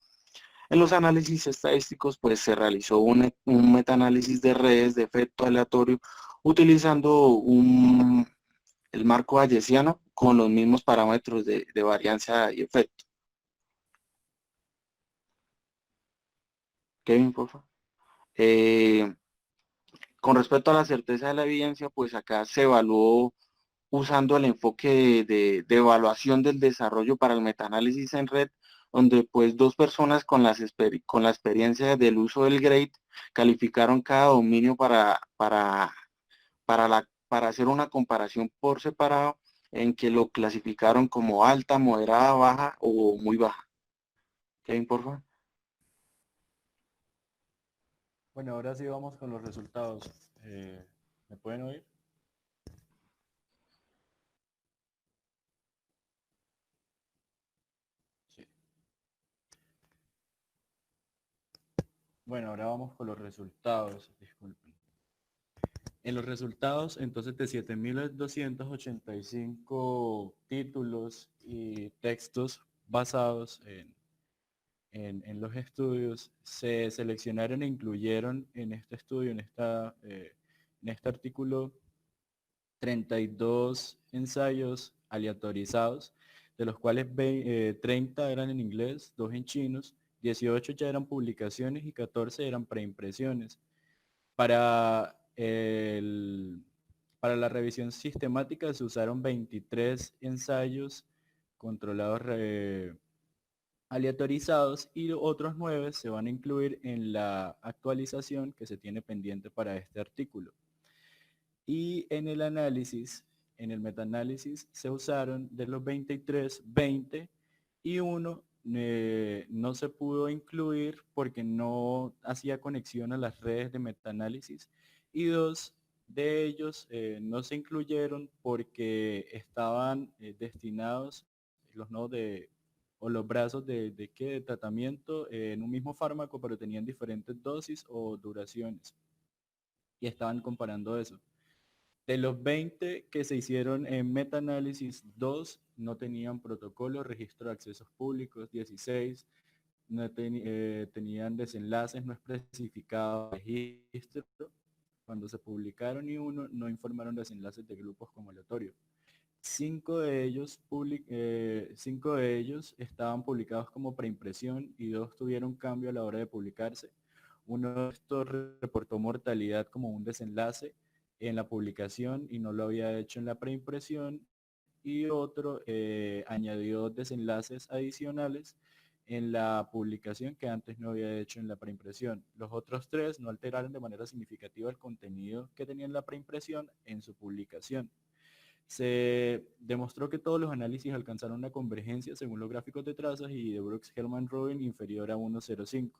En los análisis estadísticos, pues se realizó un metaanálisis de redes de efecto aleatorio utilizando el marco bayesiano con los mismos parámetros de varianza y efecto. Kevin, por favor. Con respecto a la certeza de la evidencia, pues acá se evaluó usando el enfoque de evaluación del desarrollo para el metaanálisis en red, donde pues dos personas con la experiencia del uso del GRADE calificaron cada dominio para hacer una comparación por separado en que lo clasificaron como alta, moderada, baja o muy baja. Kevin, por favor. Bueno, ahora sí vamos con los resultados. ¿Me pueden oír? Sí. Bueno, ahora vamos con los resultados. Disculpen. En los resultados, entonces, de 7.285 títulos y textos basados en los estudios, se seleccionaron e incluyeron en este estudio, en este artículo, 32 ensayos aleatorizados, de los cuales 30 eran en inglés, 2 en chinos, 18 ya eran publicaciones y 14 eran preimpresiones. Para, para la revisión sistemática se usaron 23 ensayos controlados aleatorizados y otros 9 se van a incluir en la actualización que se tiene pendiente para este artículo. Y en el análisis, en el metaanálisis, se usaron de los 23, 20 y uno no se pudo incluir porque no hacía conexión a las redes de metaanálisis y 2 de ellos no se incluyeron porque estaban destinados los nodos o los brazos de tratamiento en un mismo fármaco, pero tenían diferentes dosis o duraciones y estaban comparando eso. De los 20 que se hicieron en metaanálisis, 2 no tenían protocolo, registro de accesos públicos, 16 no tenían desenlaces no especificados registro cuando se publicaron y 1 no informaron desenlaces de grupos como aleatorio. 5 de ellos estaban publicados como preimpresión y 2 tuvieron cambio a la hora de publicarse. Uno de estos reportó mortalidad como un desenlace en la publicación y no lo había hecho en la preimpresión y otro añadió desenlaces adicionales en la publicación que antes no había hecho en la preimpresión. Los otros 3 no alteraron de manera significativa el contenido que tenía en la preimpresión en su publicación. Se demostró que todos los análisis alcanzaron una convergencia según los gráficos de trazas y de Brooks-Hellman-Rubin inferior a 1,05.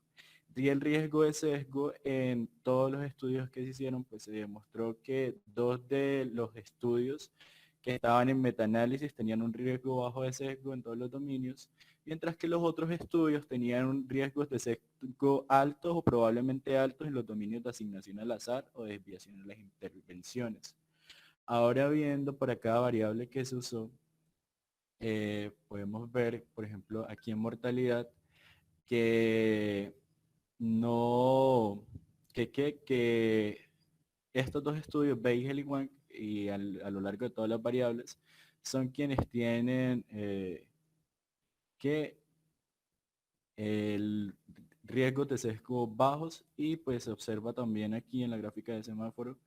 Y el riesgo de sesgo en todos los estudios que se hicieron, pues se demostró que 2 de los estudios que estaban en metaanálisis tenían un riesgo bajo de sesgo en todos los dominios, mientras que los otros estudios tenían un riesgo de sesgo altos o probablemente altos en los dominios de asignación al azar o desviación en las intervenciones. Ahora viendo para cada variable que se usó, podemos ver, por ejemplo, aquí en mortalidad, que no, que estos dos estudios, Beigel y Wang, y a lo largo de todas las variables, son quienes tienen que el riesgos de sesgo bajos y pues se observa también aquí en la gráfica de semáforo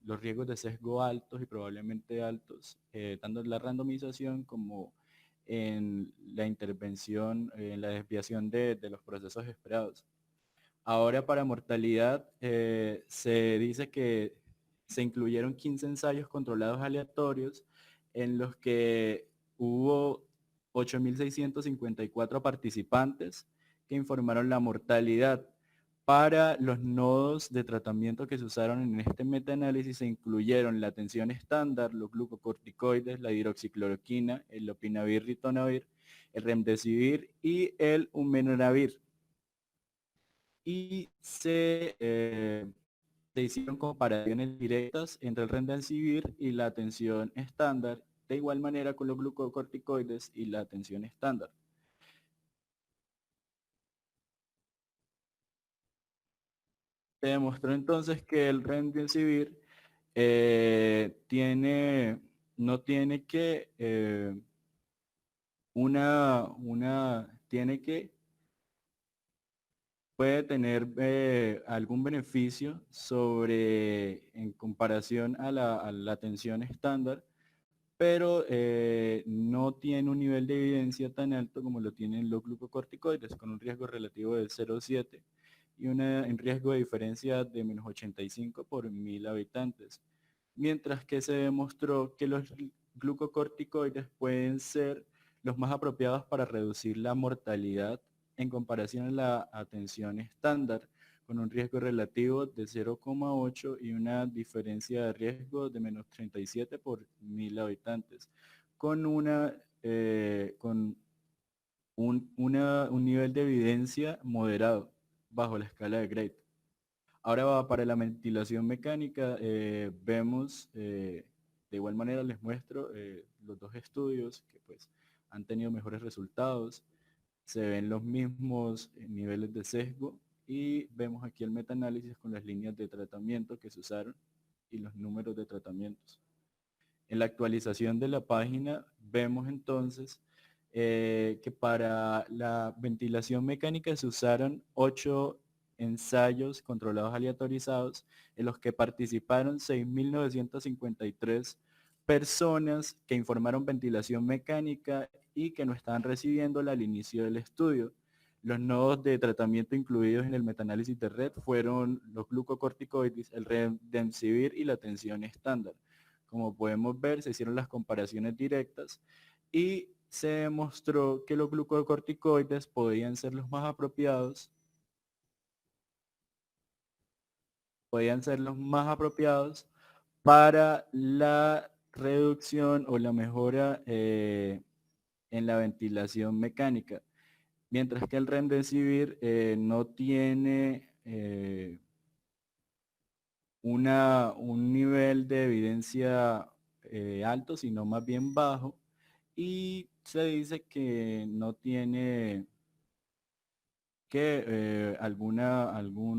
los riesgos de sesgo altos y probablemente altos, tanto en la randomización como en la intervención, en la desviación de los procesos esperados. Ahora para mortalidad se dice que se incluyeron 15 ensayos controlados aleatorios en los que hubo 8.654 participantes que informaron la mortalidad. Para los nodos de tratamiento que se usaron en este metaanálisis se incluyeron la atención estándar, los glucocorticoides, la hidroxicloroquina, el lopinavir-ritonavir, el remdesivir y el humenonavir. Y se hicieron comparaciones directas entre el remdesivir y la atención estándar, de igual manera con los glucocorticoides y la atención estándar. Se demostró entonces que el remdesivir no tiene que puede tener algún beneficio en comparación a la atención estándar, pero no tiene un nivel de evidencia tan alto como lo tienen los glucocorticoides, con un riesgo relativo de 0,7 y un riesgo de diferencia de -85 por 1000 habitantes. Mientras que se demostró que los glucocorticoides pueden ser los más apropiados para reducir la mortalidad en comparación a la atención estándar, con un riesgo relativo de 0,8 y una diferencia de riesgo de -37 por 1000 habitantes, con un nivel de evidencia moderado bajo la escala de Grade. Ahora para la ventilación mecánica, vemos, de igual manera les muestro los dos estudios que pues han tenido mejores resultados. Se ven los mismos niveles de sesgo y vemos aquí el metaanálisis con las líneas de tratamiento que se usaron y los números de tratamientos. En la actualización de la página vemos entonces que para la ventilación mecánica se usaron 8 ensayos controlados aleatorizados en los que participaron 6.953 personas que informaron ventilación mecánica y que no estaban recibiéndola al inicio del estudio. Los nodos de tratamiento incluidos en el metaanálisis de red fueron los glucocorticoides, el remdesivir y la tensión estándar. Como podemos ver, se hicieron las comparaciones directas y se demostró que los glucocorticoides podían ser los más apropiados para la reducción o la mejora en la ventilación mecánica, mientras que el remdesivir no tiene un nivel de evidencia alto, sino más bien bajo, y se dice que no tiene alguna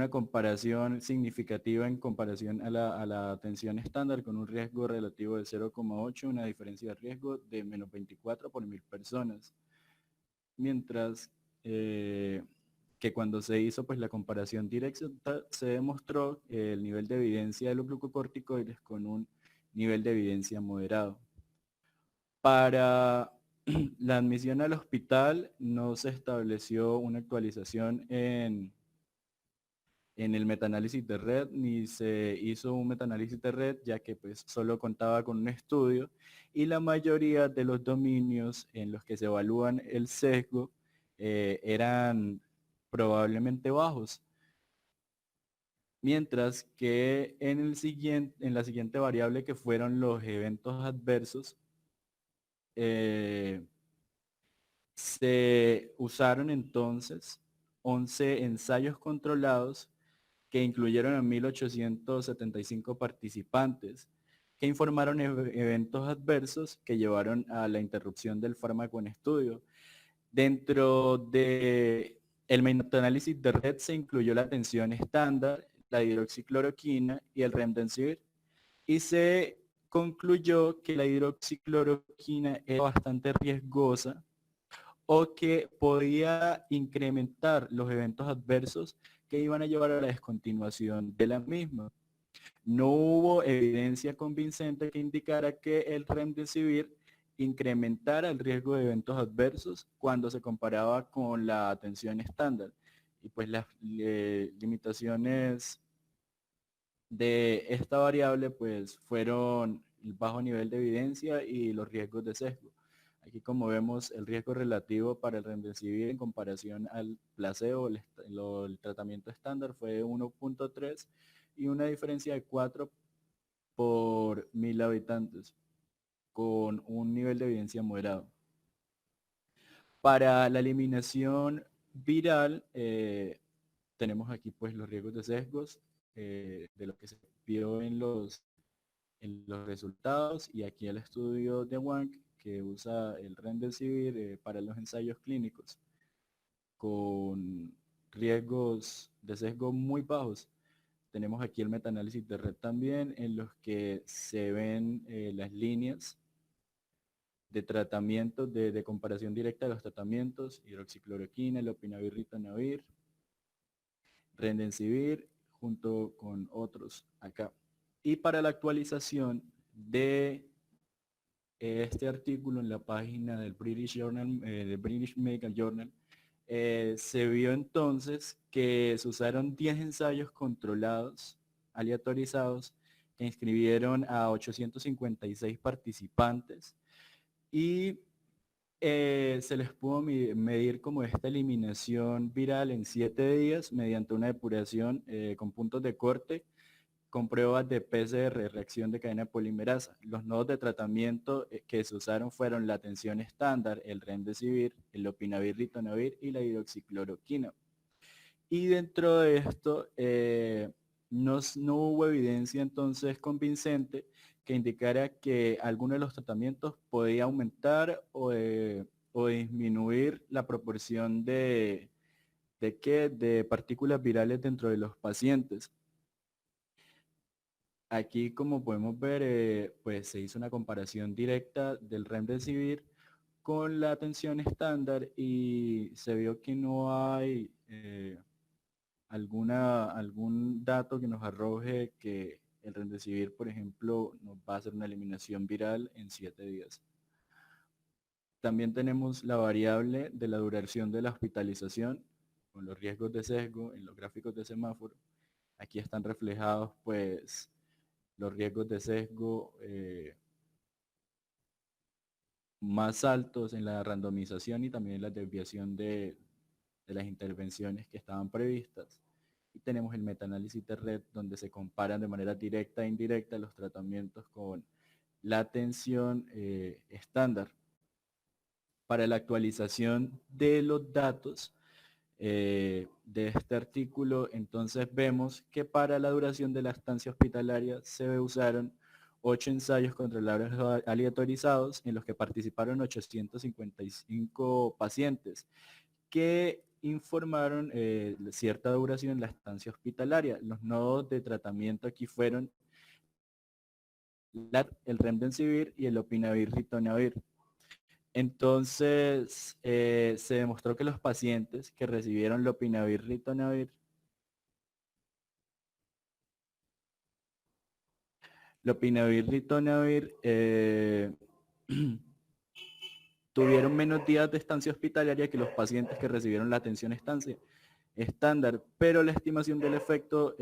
comparación significativa en comparación a la atención estándar, con un riesgo relativo de 0,8, una diferencia de riesgo de -24 por 1000 personas. Mientras que cuando se hizo pues la comparación directa, se demostró el nivel de evidencia de los glucocorticoides con un nivel de evidencia moderado. Para la admisión al hospital no se estableció una actualización en el metaanálisis de red, ni se hizo un metaanálisis de red, ya que pues solo contaba con un estudio y la mayoría de los dominios en los que se evalúan el sesgo eran probablemente bajos. Mientras que en la siguiente variable, que fueron los eventos adversos, se usaron entonces 11 ensayos controlados que incluyeron a 1.875 participantes, que informaron eventos adversos que llevaron a la interrupción del fármaco en estudio. Dentro de el metaanálisis de red se incluyó la atención estándar, la hidroxicloroquina y el remdesivir, y se concluyó que la hidroxicloroquina era bastante riesgosa o que podía incrementar los eventos adversos que iban a llevar a la descontinuación de la misma. No hubo evidencia convincente que indicara que el remdesivir incrementara el riesgo de eventos adversos cuando se comparaba con la atención estándar. Y pues las limitaciones de esta variable pues fueron el bajo nivel de evidencia y los riesgos de sesgo. Aquí como vemos el riesgo relativo para el remdesivir en comparación al placebo, el tratamiento estándar fue de 1.3 y una diferencia de 4 por 1000 habitantes con un nivel de evidencia moderado. Para la eliminación viral tenemos aquí pues los riesgos de sesgos de lo que se vio en los resultados, y aquí el estudio de Wang que usa el remdesivir para los ensayos clínicos con riesgos de sesgo muy bajos. Tenemos aquí el metaanálisis de red también, en los que se ven las líneas de tratamiento, de comparación directa de los tratamientos, hidroxicloroquina, lopinavir, ritonavir, remdesivir, junto con otros acá. Y para la actualización de este artículo en la página del British Journal, del British Medical Journal, se vio entonces que se usaron 10 ensayos controlados, aleatorizados, que inscribieron a 856 participantes y se les pudo medir como esta eliminación viral en 7 días mediante una depuración con puntos de corte con pruebas de PCR, reacción de cadena polimerasa. Los nodos de tratamiento que se usaron fueron la atención estándar, el remdesivir, el lopinavir, ritonavir y la hidroxicloroquina. Y dentro de esto no hubo evidencia entonces convincente que indicara que alguno de los tratamientos podía aumentar o disminuir la proporción de partículas virales dentro de los pacientes. Aquí, como podemos ver, pues se hizo una comparación directa del remdesivir con la atención estándar y se vio que no hay algún dato que nos arroje que el remdesivir, por ejemplo, nos va a hacer una eliminación viral en 7 días. También tenemos la variable de la duración de la hospitalización con los riesgos de sesgo en los gráficos de semáforo. Aquí están reflejados, pues, los riesgos de sesgo más altos en la randomización y también en la desviación de las intervenciones que estaban previstas. Y tenemos el metaanálisis de red, donde se comparan de manera directa e indirecta los tratamientos con la atención estándar. Para la actualización de los datos de este artículo, entonces vemos que para la duración de la estancia hospitalaria se usaron 8 ensayos controlables aleatorizados en los que participaron 855 pacientes que informaron cierta duración en la estancia hospitalaria. Los nodos de tratamiento aquí fueron el remdesivir y el lopinavir, ritonavir. Entonces, se demostró que los pacientes que recibieron lopinavir, ritonavir, tuvieron menos días de estancia hospitalaria que los pacientes que recibieron la atención estándar, pero la estimación del efecto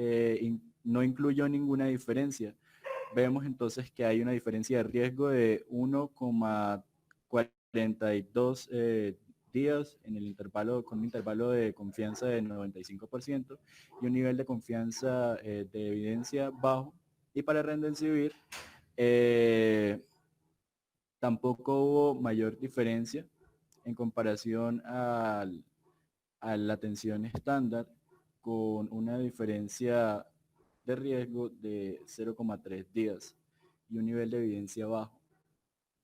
no incluyó ninguna diferencia. Vemos entonces que hay una diferencia de riesgo de 1,42 días en el intervalo, con un intervalo de confianza de 95% y un nivel de confianza de evidencia bajo. Y para remdesivir tampoco hubo mayor diferencia en comparación a la atención estándar, con una diferencia de riesgo de 0,3 días y un nivel de evidencia bajo.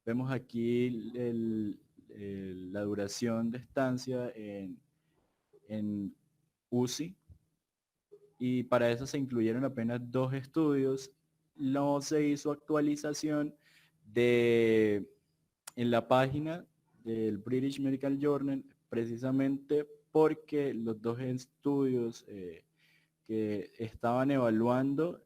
Vemos aquí la duración de estancia en UCI, y para eso se incluyeron apenas 2 estudios. No se hizo actualización en la página del British Medical Journal, precisamente porque los 2 estudios que estaban evaluando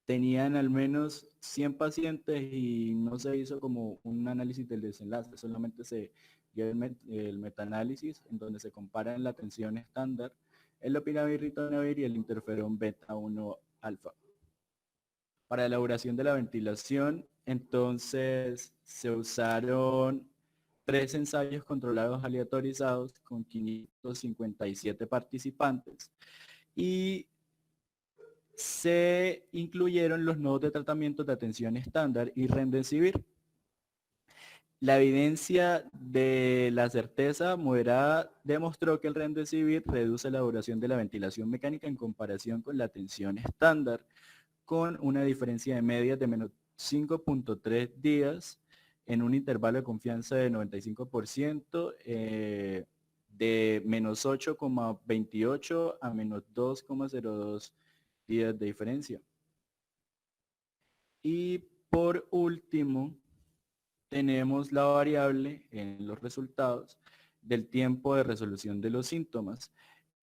tenían al menos 100 pacientes y no se hizo como un análisis del desenlace, solamente se dio el metaanálisis en donde se comparan la tensión estándar, el lopinavir, ritonavir y el interferón beta 1 alfa. Para la elaboración de la ventilación, entonces se usaron 3 ensayos controlados aleatorizados con 557 participantes y se incluyeron los nodos de tratamiento de atención estándar y remdesivir. La evidencia de la certeza moderada demostró que el remdesivir reduce la duración de la ventilación mecánica en comparación con la atención estándar, con una diferencia de medias de menos 5.3 días en un intervalo de confianza de 95%, de menos 8,28 a menos 2,02 días de diferencia. Y por último, tenemos la variable en los resultados del tiempo de resolución de los síntomas,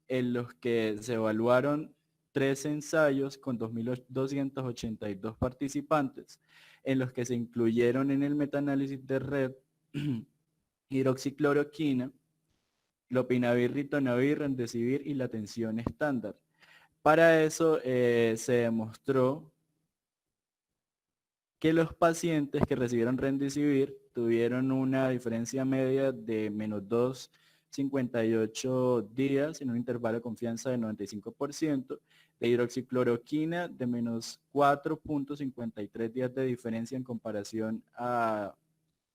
en los que se evaluaron 3 ensayos con 2.282 participantes, en los que se incluyeron en el metaanálisis de red hidroxicloroquina, lopinavir, ritonavir, remdesivir y la tensión estándar. Para eso se demostró que los pacientes que recibieron remdesivir tuvieron una diferencia media de menos 2,58 días en un intervalo de confianza de 95%, de hidroxicloroquina de menos 4,53 días de diferencia en comparación a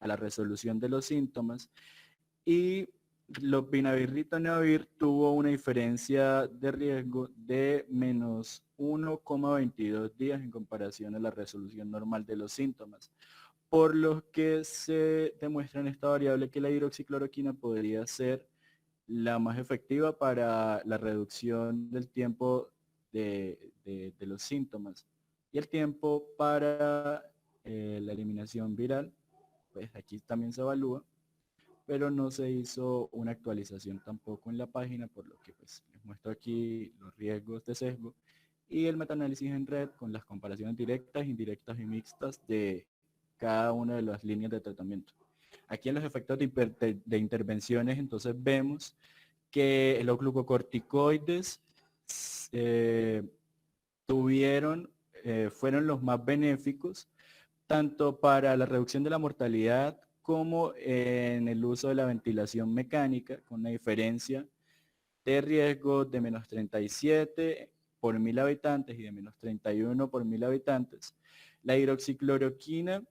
la resolución de los síntomas, y lopinavir, ritonavir tuvo una diferencia de riesgo de menos 1,22 días en comparación a la resolución normal de los síntomas, por lo que se demuestra en esta variable que la hidroxicloroquina podría ser la más efectiva para la reducción del tiempo de los síntomas. Y el tiempo para la eliminación viral, pues aquí también se evalúa, pero no se hizo una actualización tampoco en la página, por lo que pues les muestro aquí los riesgos de sesgo y el metaanálisis en red con las comparaciones directas, indirectas y mixtas de cada una de las líneas de tratamiento. Aquí en los efectos de intervenciones, entonces vemos que los glucocorticoides fueron los más benéficos, tanto para la reducción de la mortalidad como en el uso de la ventilación mecánica, con una diferencia de riesgo de menos 37 por 1000 habitantes y de menos 31 por 1000 habitantes. La hidroxicloroquina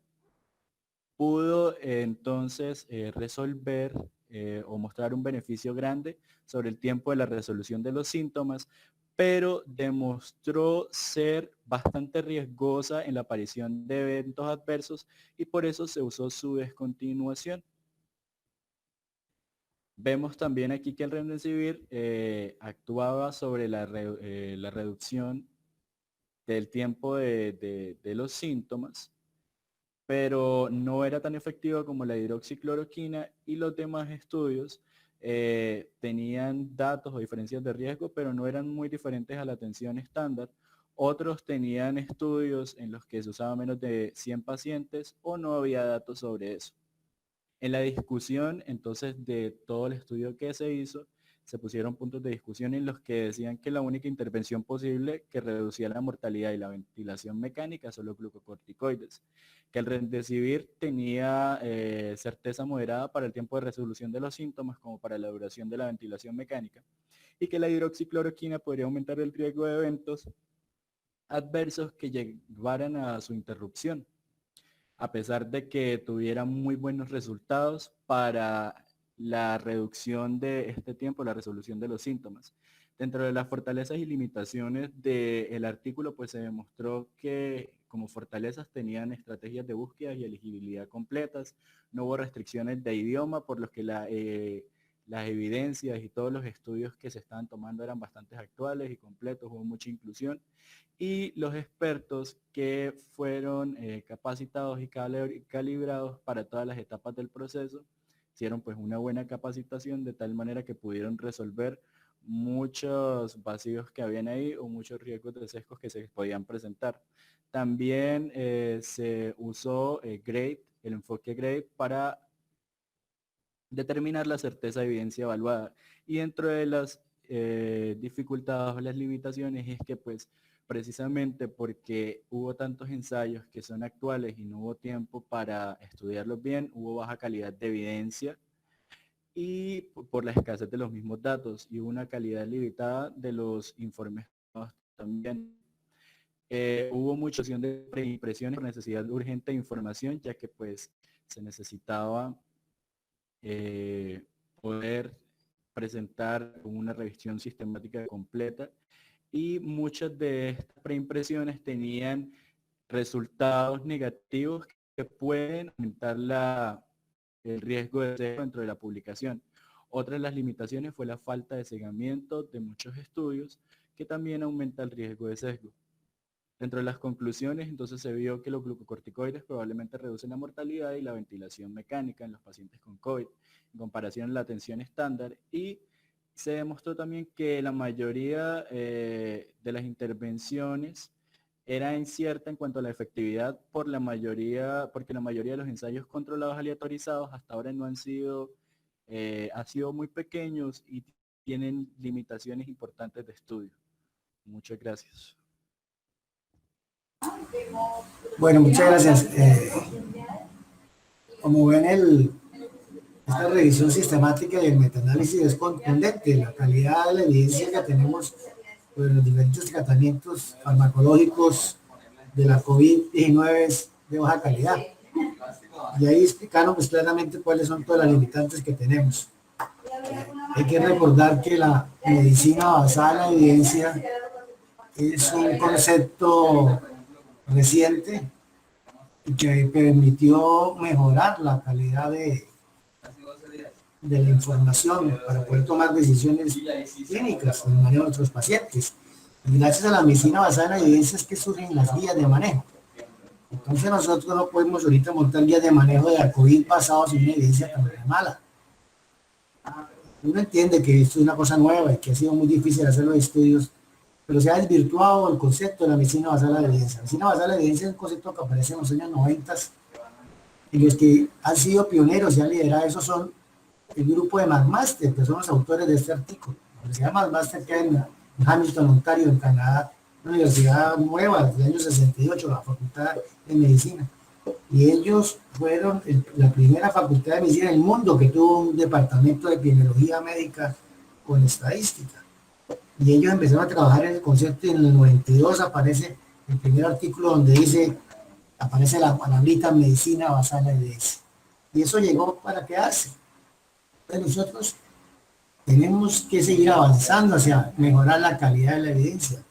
pudo entonces resolver o mostrar un beneficio grande sobre el tiempo de la resolución de los síntomas, pero demostró ser bastante riesgosa en la aparición de eventos adversos y por eso se usó su descontinuación. Vemos también aquí que el remdesivir actuaba sobre la reducción del tiempo de los síntomas, pero no era tan efectivo como la hidroxicloroquina, y los demás estudios tenían datos o diferencias de riesgo, pero no eran muy diferentes a la atención estándar. Otros tenían estudios en los que se usaba menos de 100 pacientes o no había datos sobre eso. En la discusión, entonces, de todo el estudio que se hizo, se pusieron puntos de discusión en los que decían que la única intervención posible que reducía la mortalidad y la ventilación mecánica son los glucocorticoides, que el remdesivir tenía certeza moderada para el tiempo de resolución de los síntomas como para la duración de la ventilación mecánica, y que la hidroxicloroquina podría aumentar el riesgo de eventos adversos que llevaran a su interrupción, a pesar de que tuviera muy buenos resultados para la reducción de este tiempo, la resolución de los síntomas. Dentro de las fortalezas y limitaciones del artículo, pues se demostró que como fortalezas tenían estrategias de búsqueda y elegibilidad completas, no hubo restricciones de idioma, por lo que las evidencias y todos los estudios que se estaban tomando eran bastante actuales y completos, hubo mucha inclusión, y los expertos que fueron capacitados y calibrados para todas las etapas del proceso hicieron pues una buena capacitación de tal manera que pudieron resolver muchos vacíos que habían ahí o muchos riesgos de sesgos que se podían presentar. También se usó GRADE, el enfoque GRADE, para determinar la certeza de evidencia evaluada. Y dentro de las dificultades o las limitaciones es que pues precisamente porque hubo tantos ensayos que son actuales y no hubo tiempo para estudiarlos bien, hubo baja calidad de evidencia y por la escasez de los mismos datos y una calidad limitada de los informes también. Hubo mucha opción de preimpresiones por necesidad urgente de información, ya que pues se necesitaba poder presentar una revisión sistemática completa, y muchas de estas preimpresiones tenían resultados negativos que pueden aumentar el riesgo de sesgo dentro de la publicación. Otra de las limitaciones fue la falta de segamiento de muchos estudios, que también aumenta el riesgo de sesgo. Dentro de las conclusiones, entonces se vio que los glucocorticoides probablemente reducen la mortalidad y la ventilación mecánica en los pacientes con COVID, en comparación a la atención estándar, y se demostró también que la mayoría de las intervenciones era incierta en cuanto a la efectividad porque la mayoría de los ensayos controlados aleatorizados hasta ahora no han sido muy pequeños y tienen limitaciones importantes de estudio. Muchas gracias. Bueno, muchas gracias. Como ven, esta revisión sistemática y el metaanálisis es contundente. La calidad de la evidencia que tenemos sobre los diferentes tratamientos farmacológicos de la COVID-19 es de baja calidad. Y ahí explicaron pues claramente cuáles son todas las limitantes que tenemos. Hay que recordar que la medicina basada en la evidencia es un concepto reciente y que permitió mejorar la calidad de la información para poder tomar decisiones clínicas en el manejo de nuestros pacientes. Y gracias a la medicina basada en la evidencia es que surgen las guías de manejo. Entonces nosotros no podemos ahorita montar guías de manejo de la COVID basados en una evidencia tan mala. Uno entiende que esto es una cosa nueva y que ha sido muy difícil hacer los estudios, pero se ha desvirtuado el concepto de la medicina basada en la evidencia. La medicina basada en la evidencia es un concepto que aparece en los años 90 y los que han sido pioneros y han liderado eso son el grupo de McMaster, que son los autores de este artículo. La Universidad McMaster queda en Hamilton, Ontario, en Canadá, una universidad nueva, desde el año 68, la Facultad de Medicina. Y ellos fueron la primera facultad de medicina en el mundo que tuvo un departamento de epidemiología médica con estadística. Y ellos empezaron a trabajar en el concepto y en el 92 aparece el primer artículo donde aparece la palabrita medicina basada en la evidencia. Y eso llegó para quedarse. Entonces nosotros tenemos que seguir avanzando hacia mejorar la calidad de la evidencia,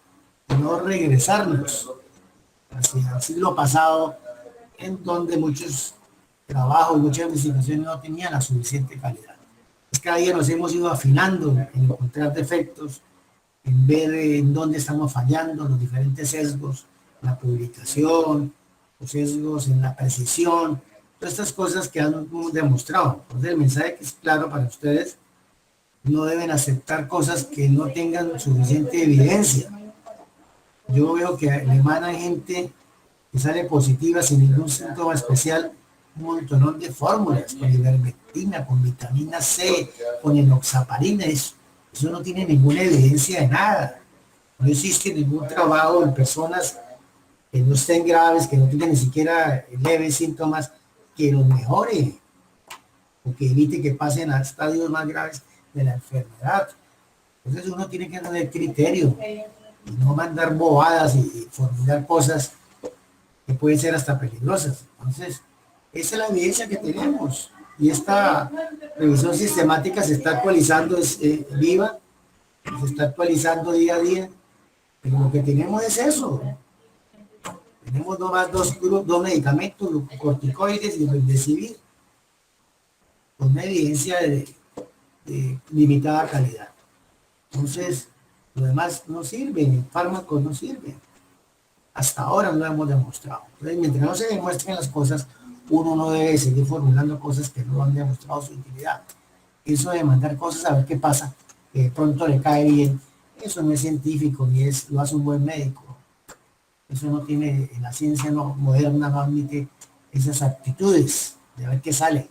no regresarnos hacia el siglo pasado, en donde muchos trabajos, muchas investigaciones no tenían la suficiente calidad. Pues cada día nos hemos ido afinando en encontrar defectos, en ver en dónde estamos fallando, los diferentes sesgos, la publicación, los sesgos en la precisión, todas estas cosas que han demostrado. Entonces el mensaje que es claro para ustedes: no deben aceptar cosas que no tengan suficiente evidencia. Yo veo que le emanan gente que sale positiva sin ningún síntoma especial, un montón de fórmulas, con ivermectina, con vitamina C, con enoxaparina. Eso no tiene ninguna evidencia de nada. No existe ningún trabajo en personas que no estén graves, que no tienen ni siquiera leves síntomas, que los mejore o que evite que pasen a estadios más graves de la enfermedad. Entonces uno tiene que tener criterio y no mandar bobadas y formular cosas que pueden ser hasta peligrosas. Entonces, esa es la evidencia que tenemos. Y esta revisión sistemática se está actualizando, es viva, se está actualizando día a día, pero lo que tenemos es eso. Tenemos nomás dos medicamentos, glucocorticoides y remdesivir, con una evidencia de limitada calidad. Entonces, lo demás no sirve, el fármaco no sirve. Hasta ahora no lo hemos demostrado. Entonces, mientras no se demuestren las cosas, uno no debe seguir formulando cosas que no han demostrado su utilidad. Eso de mandar cosas a ver qué pasa, que de pronto le cae bien. Eso no es científico ni lo hace un buen médico. Eso no tiene, la ciencia moderna no admite esas actitudes de ver qué sale.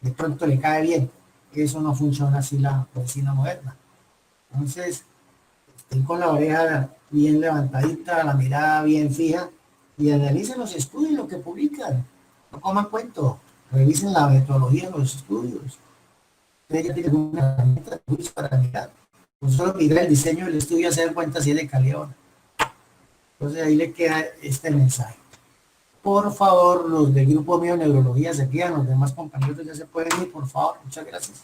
De pronto le cae bien. Eso no funciona así la medicina moderna. Entonces, estén con la oreja bien levantadita, la mirada bien fija y analicen los estudios, lo que publican. No coman cuento, revisen la metodología de los estudios. Ustedes ya tienen una herramienta de juicio para mirar. No solo mirar el diseño del estudio y hacer cuenta si es de calidad o no. Entonces ahí le queda este mensaje. Por favor, los del grupo mío de neurología se quedan, los demás compañeros ya se pueden ir, por favor. Muchas gracias.